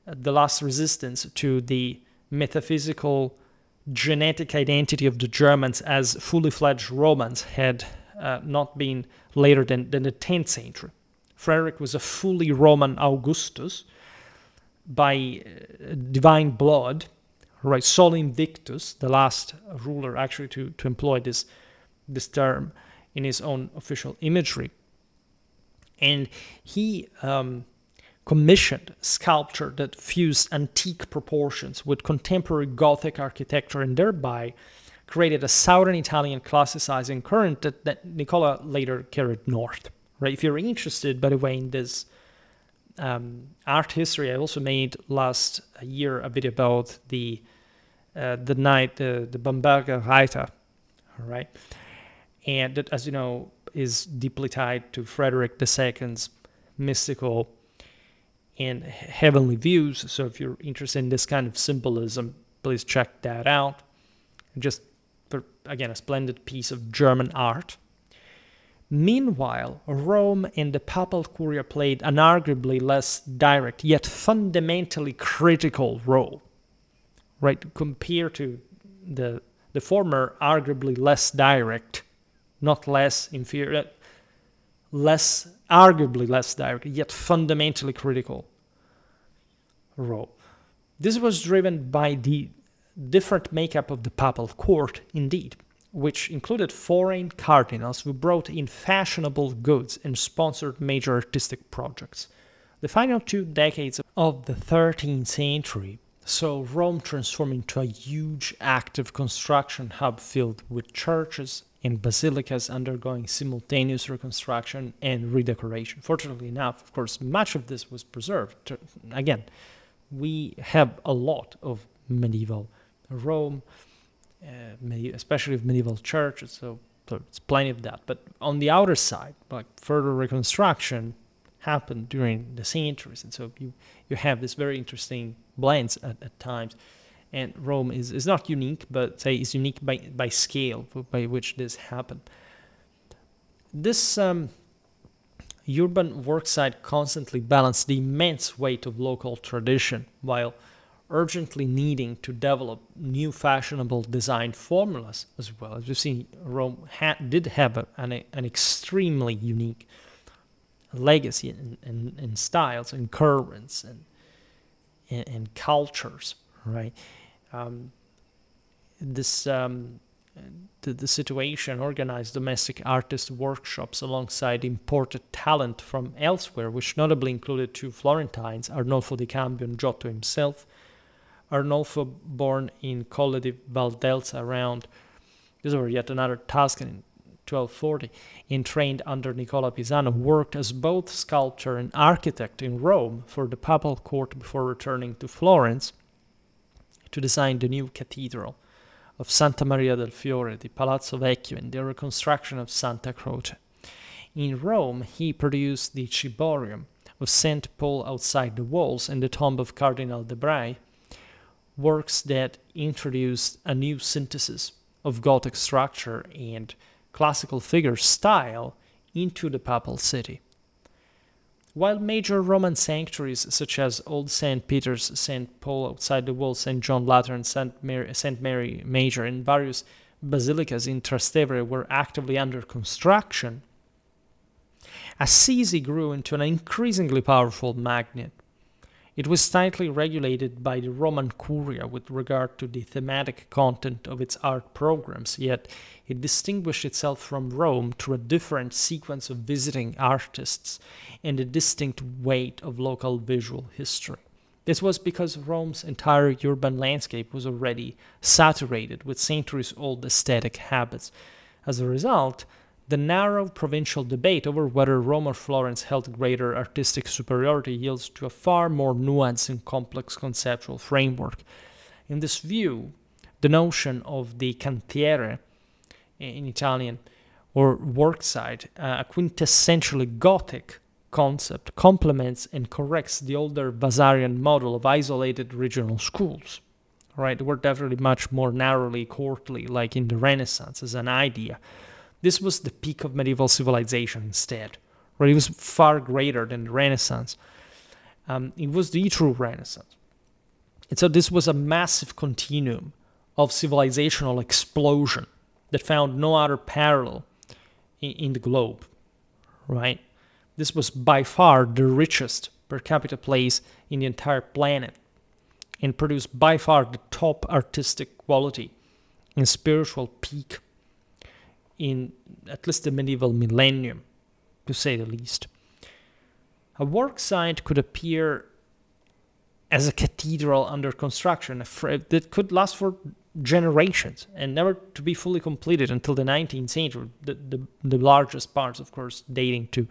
last resistance to the metaphysical genetic identity of the Germans as fully fledged Romans had not been later than the 10th century. Frederick was a fully Roman Augustus by divine blood, right? Sol Invictus, the last ruler actually to employ this term in his own official imagery. And he commissioned sculpture that fused antique proportions with contemporary Gothic architecture and thereby created a southern Italian classicizing current that Nicola later carried north. Right? If you're interested, by the way, in this art history, I also made last year a video about the knight, the Bamberger Reiter, all right? And that, as you know, is deeply tied to Frederick II's mystical and heavenly views. So if you're interested in this kind of symbolism, please check that out. Just for, again, a splendid piece of German art. Meanwhile, Rome and the papal curia played an arguably less direct, yet fundamentally critical role, right? Compared to the former, arguably less direct, not less inferior, arguably less direct, yet fundamentally critical role. This was driven by the different makeup of the papal court, indeed, which included foreign cardinals who brought in fashionable goods and sponsored major artistic projects. The final 2 decades of the 13th century saw Rome transform into a huge active construction hub filled with churches and basilicas undergoing simultaneous reconstruction and redecoration. Fortunately enough, of course, much of this was preserved. Again, we have a lot of medieval Rome, especially of medieval churches, so it's plenty of that. But on the outer side, like further reconstruction happened during the centuries, and so you have this very interesting blends at times. And Rome is not unique, but say is unique by scale by which this happened. This urban worksite constantly balanced the immense weight of local tradition while urgently needing to develop new fashionable design formulas as well. As we've seen, Rome did have an extremely unique legacy in styles and currents and cultures, right? The situation organized domestic artist workshops alongside imported talent from elsewhere, which notably included 2 Florentines, Arnolfo di Cambio and Giotto himself. Arnolfo, born in Colle di Valdelsa around, this was yet another Tuscan in 1240 and trained under Nicola Pisano, worked as both sculptor and architect in Rome for the papal court before returning to Florence to design the new cathedral of Santa Maria del Fiore, the Palazzo Vecchio, and the reconstruction of Santa Croce. In Rome, he produced the Ciborium of St. Paul outside the walls and the tomb of Cardinal de Bray, works that introduced a new synthesis of Gothic structure and classical figure style into the papal city. While major Roman sanctuaries such as Old St. Peter's, St. Paul outside the walls, St. John Lateran, St. Mary Major, and various basilicas in Trastevere were actively under construction, Assisi grew into an increasingly powerful magnet. It was tightly regulated by the Roman Curia with regard to the thematic content of its art programs, yet it distinguished itself from Rome through a different sequence of visiting artists and a distinct weight of local visual history. This was because Rome's entire urban landscape was already saturated with centuries-old aesthetic habits. As a result, the narrow provincial debate over whether Rome or Florence held greater artistic superiority yields to a far more nuanced and complex conceptual framework. In this view, the notion of the cantiere, in Italian, or worksite, a quintessentially Gothic concept, complements and corrects the older Vasarian model of isolated regional schools. Right, they were definitely much more narrowly courtly, like in the Renaissance, as an idea. This was the peak of medieval civilization instead, right? It was far greater than the Renaissance. It was the true Renaissance. And so this was a massive continuum of civilizational explosion that found no other parallel in the globe, right? This was by far the richest per capita place in the entire planet and produced by far the top artistic quality and spiritual peak in at least the medieval millennium, to say the least. A work site could appear as a cathedral under construction that could last for generations and never to be fully completed until the 19th century, the largest parts, of course, dating to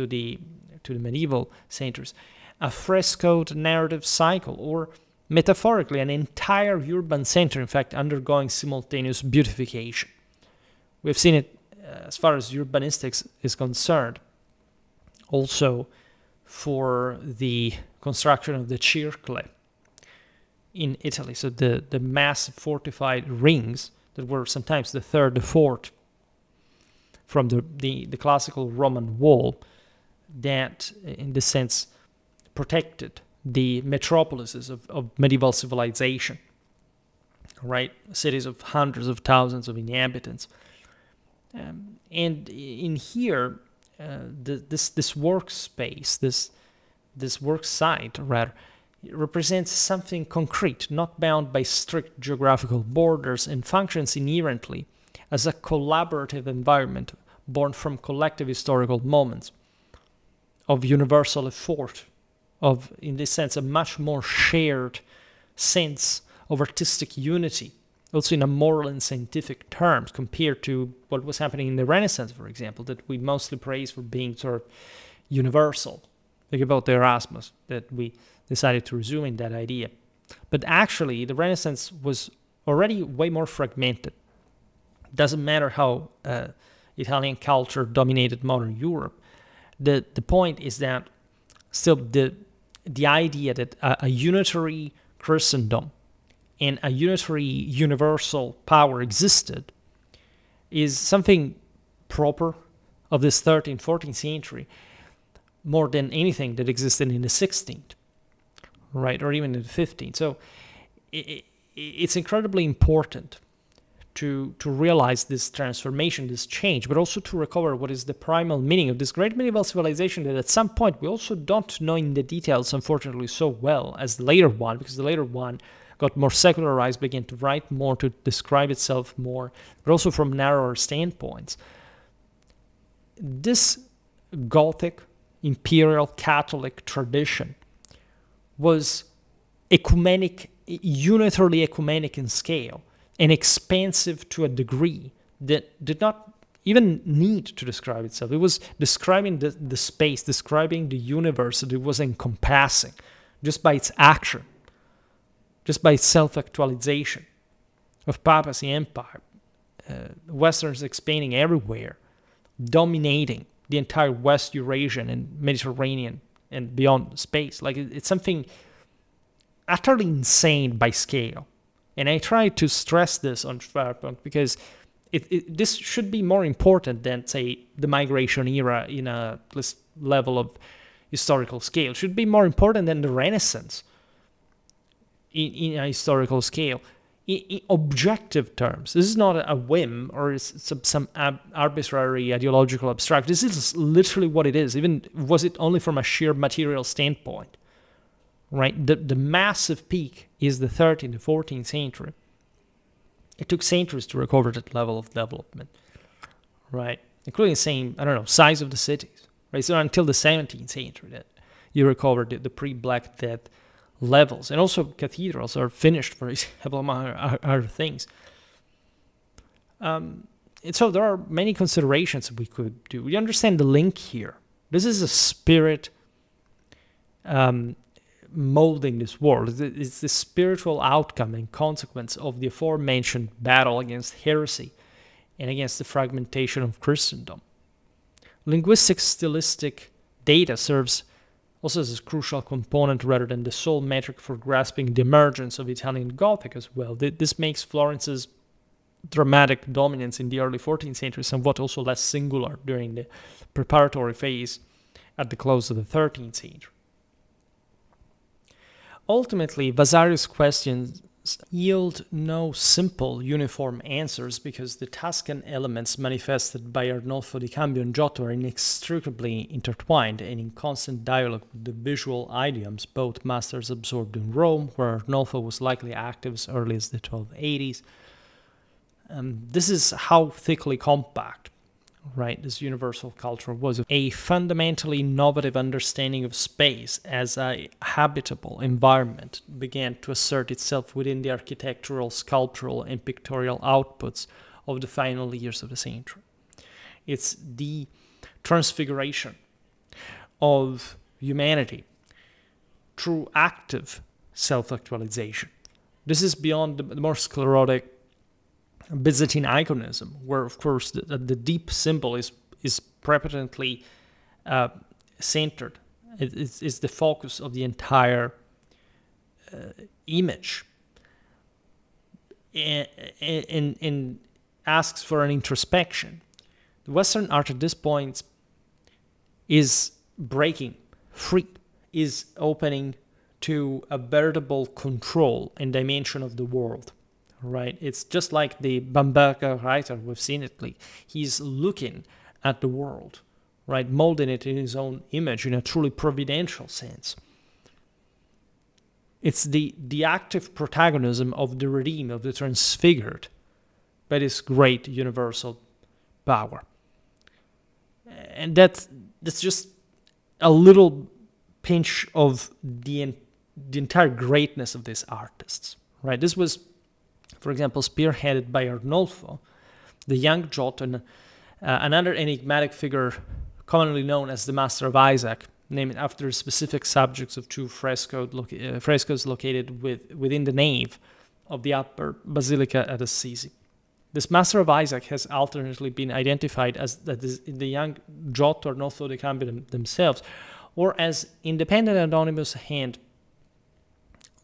the medieval centuries. A frescoed narrative cycle, or metaphorically, an entire urban center, in fact, undergoing simultaneous beautification. We've seen it as far as urbanistics is concerned, also for the construction of the Circle in Italy. So the massive fortified rings that were sometimes the third, the fourth from the classical Roman wall that, in this sense, protected the metropolises of medieval civilization, right? Cities of hundreds of thousands of inhabitants. And in here, this workspace, this work site, rather, represents something concrete, not bound by strict geographical borders, and functions inherently as a collaborative environment born from collective historical moments of universal effort, of, in this sense, a much more shared sense of artistic unity, also in a moral and scientific terms, compared to what was happening in the Renaissance, for example, that we mostly praise for being sort of universal. Think about the Erasmus, that we decided to resume in that idea. But actually, the Renaissance was already way more fragmented. It doesn't matter how Italian culture dominated modern Europe. The point is that still the idea that a unitary Christendom and a unitary universal power existed is something proper of this 13th, 14th century, more than anything that existed in the 16th, right, or even in the 15th. So it's incredibly important to realize this transformation, this change, but also to recover what is the primal meaning of this great medieval civilization that at some point we also don't know in the details, unfortunately, so well as the later one, because the later one got more secularized, began to write more, to describe itself more, but also from narrower standpoints. This Gothic, imperial, Catholic tradition was ecumenic, unitarily ecumenic in scale, and expansive to a degree that did not even need to describe itself. It was describing the space, describing the universe that it was encompassing just by its action, just by its self-actualization of papacy empire, Westerns expanding everywhere, dominating the entire West Eurasian and Mediterranean and beyond space. Like, it's something utterly insane by scale. And I try to stress this on Schwerpunkt because this should be more important than, say, the migration era in a level of historical scale. It should be more important than the Renaissance in a historical scale. In objective terms, this is not a whim or some arbitrary ideological abstract. This is literally what it is, even was it only from a sheer material standpoint. Right? The massive peak is the 13th, the 14th century. It took centuries to recover that level of development, right? Including the same, size of the cities, right? So until the 17th century that you recovered the pre-Black Death levels. And also cathedrals are finished, for example, among other things. And so there are many considerations we could do. We understand the link here. This is a spirit molding this world. It's the spiritual outcome and consequence of the aforementioned battle against heresy and against the fragmentation of Christendom. Linguistic stylistic data serves also as a crucial component rather than the sole metric for grasping the emergence of Italian Gothic as well. This makes Florence's dramatic dominance in the early 14th century somewhat also less singular during the preparatory phase at the close of the 13th century. Ultimately, Vasari's questions yield no simple, uniform answers because the Tuscan elements manifested by Arnolfo di Cambio and Giotto are inextricably intertwined and in constant dialogue with the visual idioms both masters absorbed in Rome, where Arnolfo was likely active as early as the 1280s. This is how thickly compact, right, this universal culture was. A fundamentally innovative understanding of space as a habitable environment began to assert itself within the architectural, sculptural, and pictorial outputs of the final years of the century. It's the transfiguration of humanity through active self-actualization. This is beyond the more sclerotic Byzantine iconism, where, of course, the deep symbol is prepotently centered. It's the focus of the entire image, and asks for an introspection. The Western art at this point is breaking free, is opening to a veritable control and dimension of the world. Right, it's just like the Bamberger writer we've seen it. He's looking at the world, right, molding it in his own image in a truly providential sense. It's the active protagonism of the redeemed, of the transfigured, by this great universal power. And that's just a little pinch of the entire greatness of these artists, right? This was, for example, spearheaded by Arnolfo, the young Giotto, and another enigmatic figure commonly known as the Master of Isaac, named after specific subjects of two frescoes located within the nave of the upper basilica at Assisi. This Master of Isaac has alternately been identified as the young Giotto, Arnolfo di Cambio themselves, or as independent anonymous hand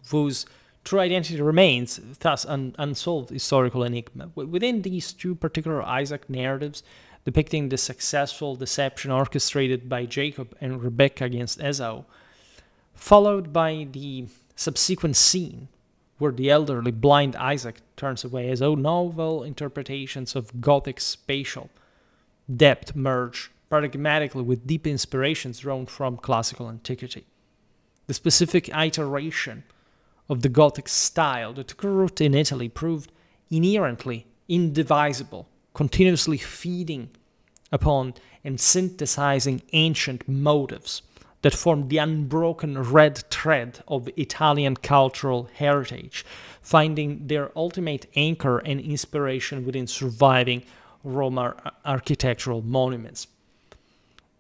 whose true identity remains, thus unsolved historical enigma. Within these two particular Isaac narratives, depicting the successful deception orchestrated by Jacob and Rebekah against Esau, followed by the subsequent scene where the elderly blind Isaac turns away, Esau, novel interpretations of Gothic spatial depth merge paradigmatically with deep inspirations drawn from classical antiquity. The specific iteration of the Gothic style that took root in Italy proved inherently indivisible, continuously feeding upon and synthesizing ancient motives that formed the unbroken red thread of Italian cultural heritage, finding their ultimate anchor and inspiration within surviving Roman architectural monuments.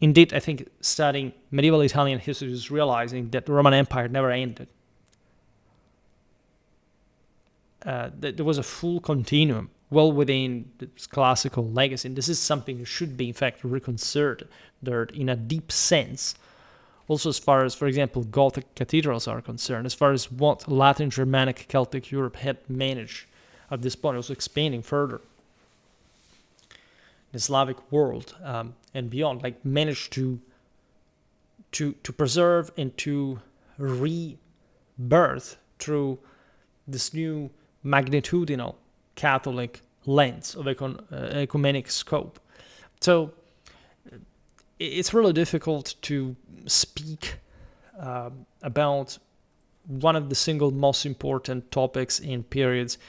Indeed, I think studying medieval Italian history is realizing that the Roman Empire never ended. There was a full continuum well within this classical legacy. And this is something that should be, in fact, reconsidered in a deep sense. Also, as far as, for example, Gothic cathedrals are concerned, as far as what Latin, Germanic, Celtic Europe had managed at this point, also expanding further. The Slavic world and beyond, like managed to preserve and to rebirth through this new magnitudinal Catholic lens of ecumenic scope. So it's really difficult to speak about one of the single most important topics and periods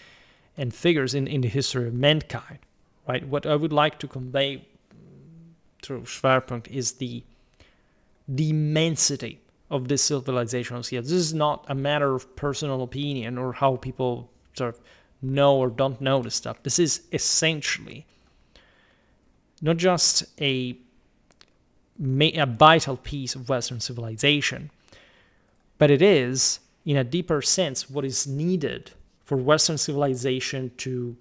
and figures in the history of mankind. Right? What I would like to convey through Schwerpunkt is the immensity of this civilizational scale. This is not a matter of personal opinion or how people sort of know or don't know this stuff. This is essentially not just a vital piece of Western civilization, but it is, in a deeper sense, what is needed for Western civilization to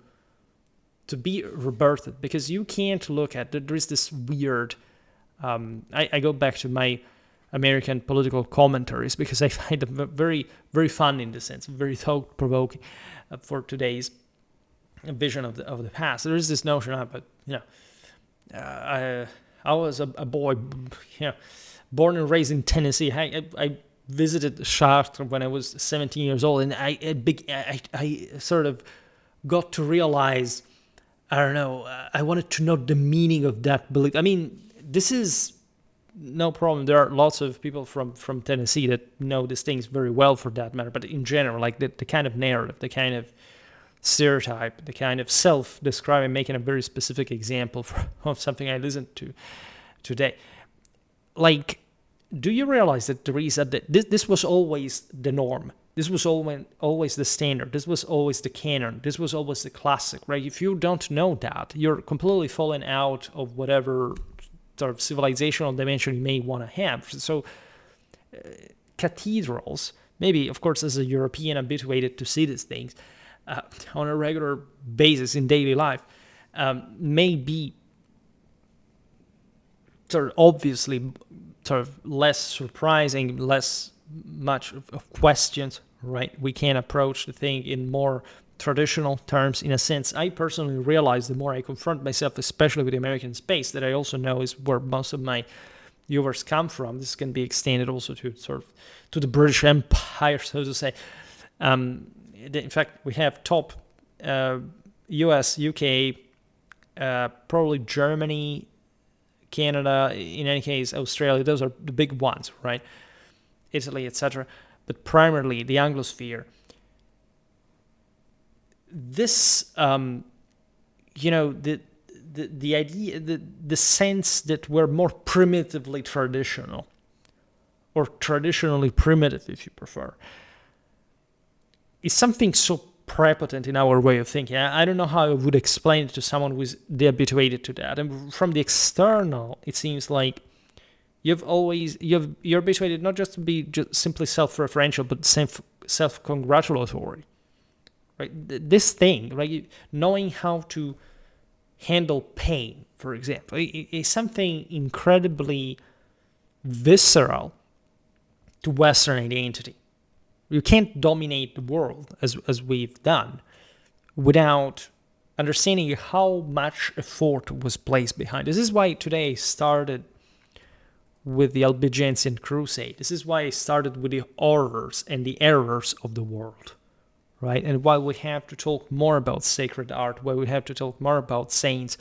be rebirthed, because you can't look at there is this weird I go back to my American political commentaries because I find them very, very fun in the sense, very thought-provoking for today's vision of the past. There is this notion of, but I was a boy, born and raised in Tennessee. I visited Chartres when I was 17 years old, and I sort of got to realize, I don't know, I wanted to know the meaning of that belief. I mean, this is no problem. There are lots of people from Tennessee that know these things very well for that matter. But in general, like the kind of narrative, the kind of stereotype, the kind of self-describing, making a very specific example of something I listened to today. Like, do you realize that there is this was always the norm? This was always the standard. This was always the canon. This was always the classic, right? If you don't know that, you're completely falling out of whatever sort of civilizational dimension you may want to have. So cathedrals, maybe, of course, as a European habituated to see these things on a regular basis in daily life, may be sort of obviously sort of less surprising, less much of questions, right? We can approach the thing in more traditional terms. In a sense, I personally realize the more I confront myself, especially with the American space, that I also know is where most of my viewers come from. This can be extended also to sort of to the British Empire, so to say. In fact, we have top US, UK, probably Germany, Canada, in any case, Australia. Those are the big ones, right? Italy, etc. But primarily the Anglosphere. This, the idea, the sense that we're more primitively traditional, or traditionally primitive, if you prefer, is something so prepotent in our way of thinking. I don't know how I would explain it to someone who's habituated to that. And from the external, it seems like you're habituated not just to be just simply self-referential, but self-congratulatory. Right? This thing, right? Knowing how to handle pain, for example, is something incredibly visceral to Western identity. You can't dominate the world as we've done without understanding how much effort was placed behind. This is why today I started with the Albigensian Crusade. This is why I started with the horrors and the errors of the world, right? And why we have to talk more about sacred art, why we have to talk more about saints.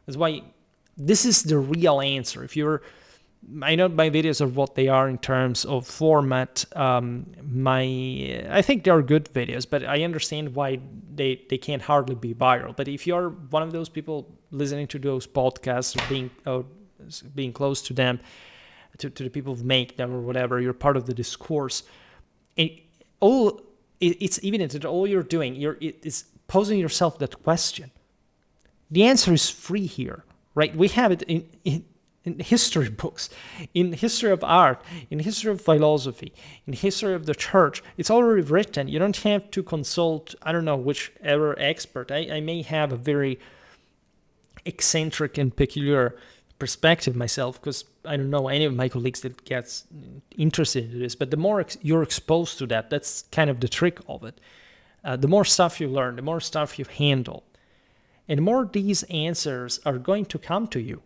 That's why this is the real answer. I know my videos are what they are in terms of format. I think they are good videos, but I understand why they can't hardly be viral. But if you're one of those people listening to those podcasts, being close to them, to the people who make them or whatever, you're part of the discourse. It's evident that all you're doing is posing yourself that question. The answer is free here, right? We have it in history books, in history of art, in history of philosophy, in history of the church. It's already written. You don't have to consult, I don't know, whichever expert. I may have a very eccentric and peculiar perspective myself, because I don't know any of my colleagues that gets interested in this. But the more you're exposed to that, that's kind of the trick of it. The more stuff you learn, the more stuff you handle, and the more these answers are going to come to you.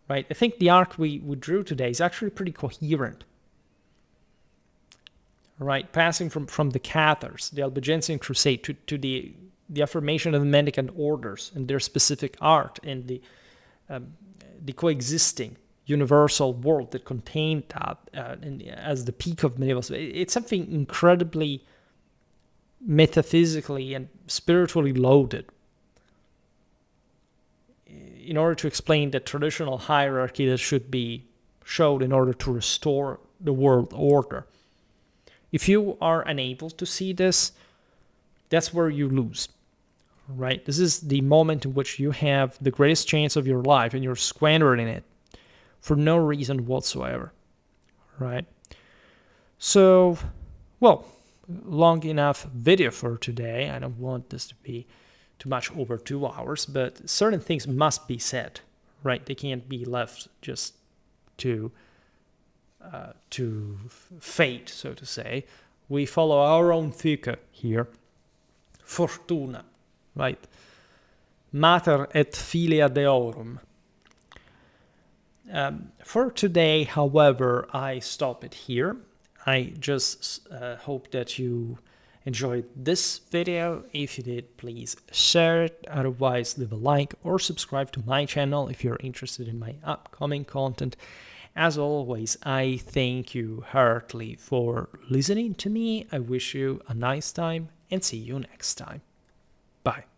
Right? I think the arc we drew today is actually pretty coherent. Right? Passing from the Cathars, the Albigensian Crusade, to the affirmation of the Mendicant orders and their specific art, and the coexisting universal world that contained that and as the peak of medieval. It's something incredibly metaphysically and spiritually loaded, in order to explain the traditional hierarchy that should be showed in order to restore the world order. If you are unable to see this, that's where you lose, right? This is the moment in which you have the greatest chance of your life, and you're squandering it for no reason whatsoever, right? So, well, long enough video for today. I don't want this to be too much over 2 hours, but certain things must be said, right? They can't be left just to fate, so to say. We follow our own thica here. Fortuna, right? Mater et filia deorum. For today, however, I stop it here. I just hope that you enjoyed this video. If you did, please share it. Otherwise, leave a like or subscribe to my channel if you're interested in my upcoming content. As always, I thank you heartily for listening to me. I wish you a nice time and see you next time. Bye.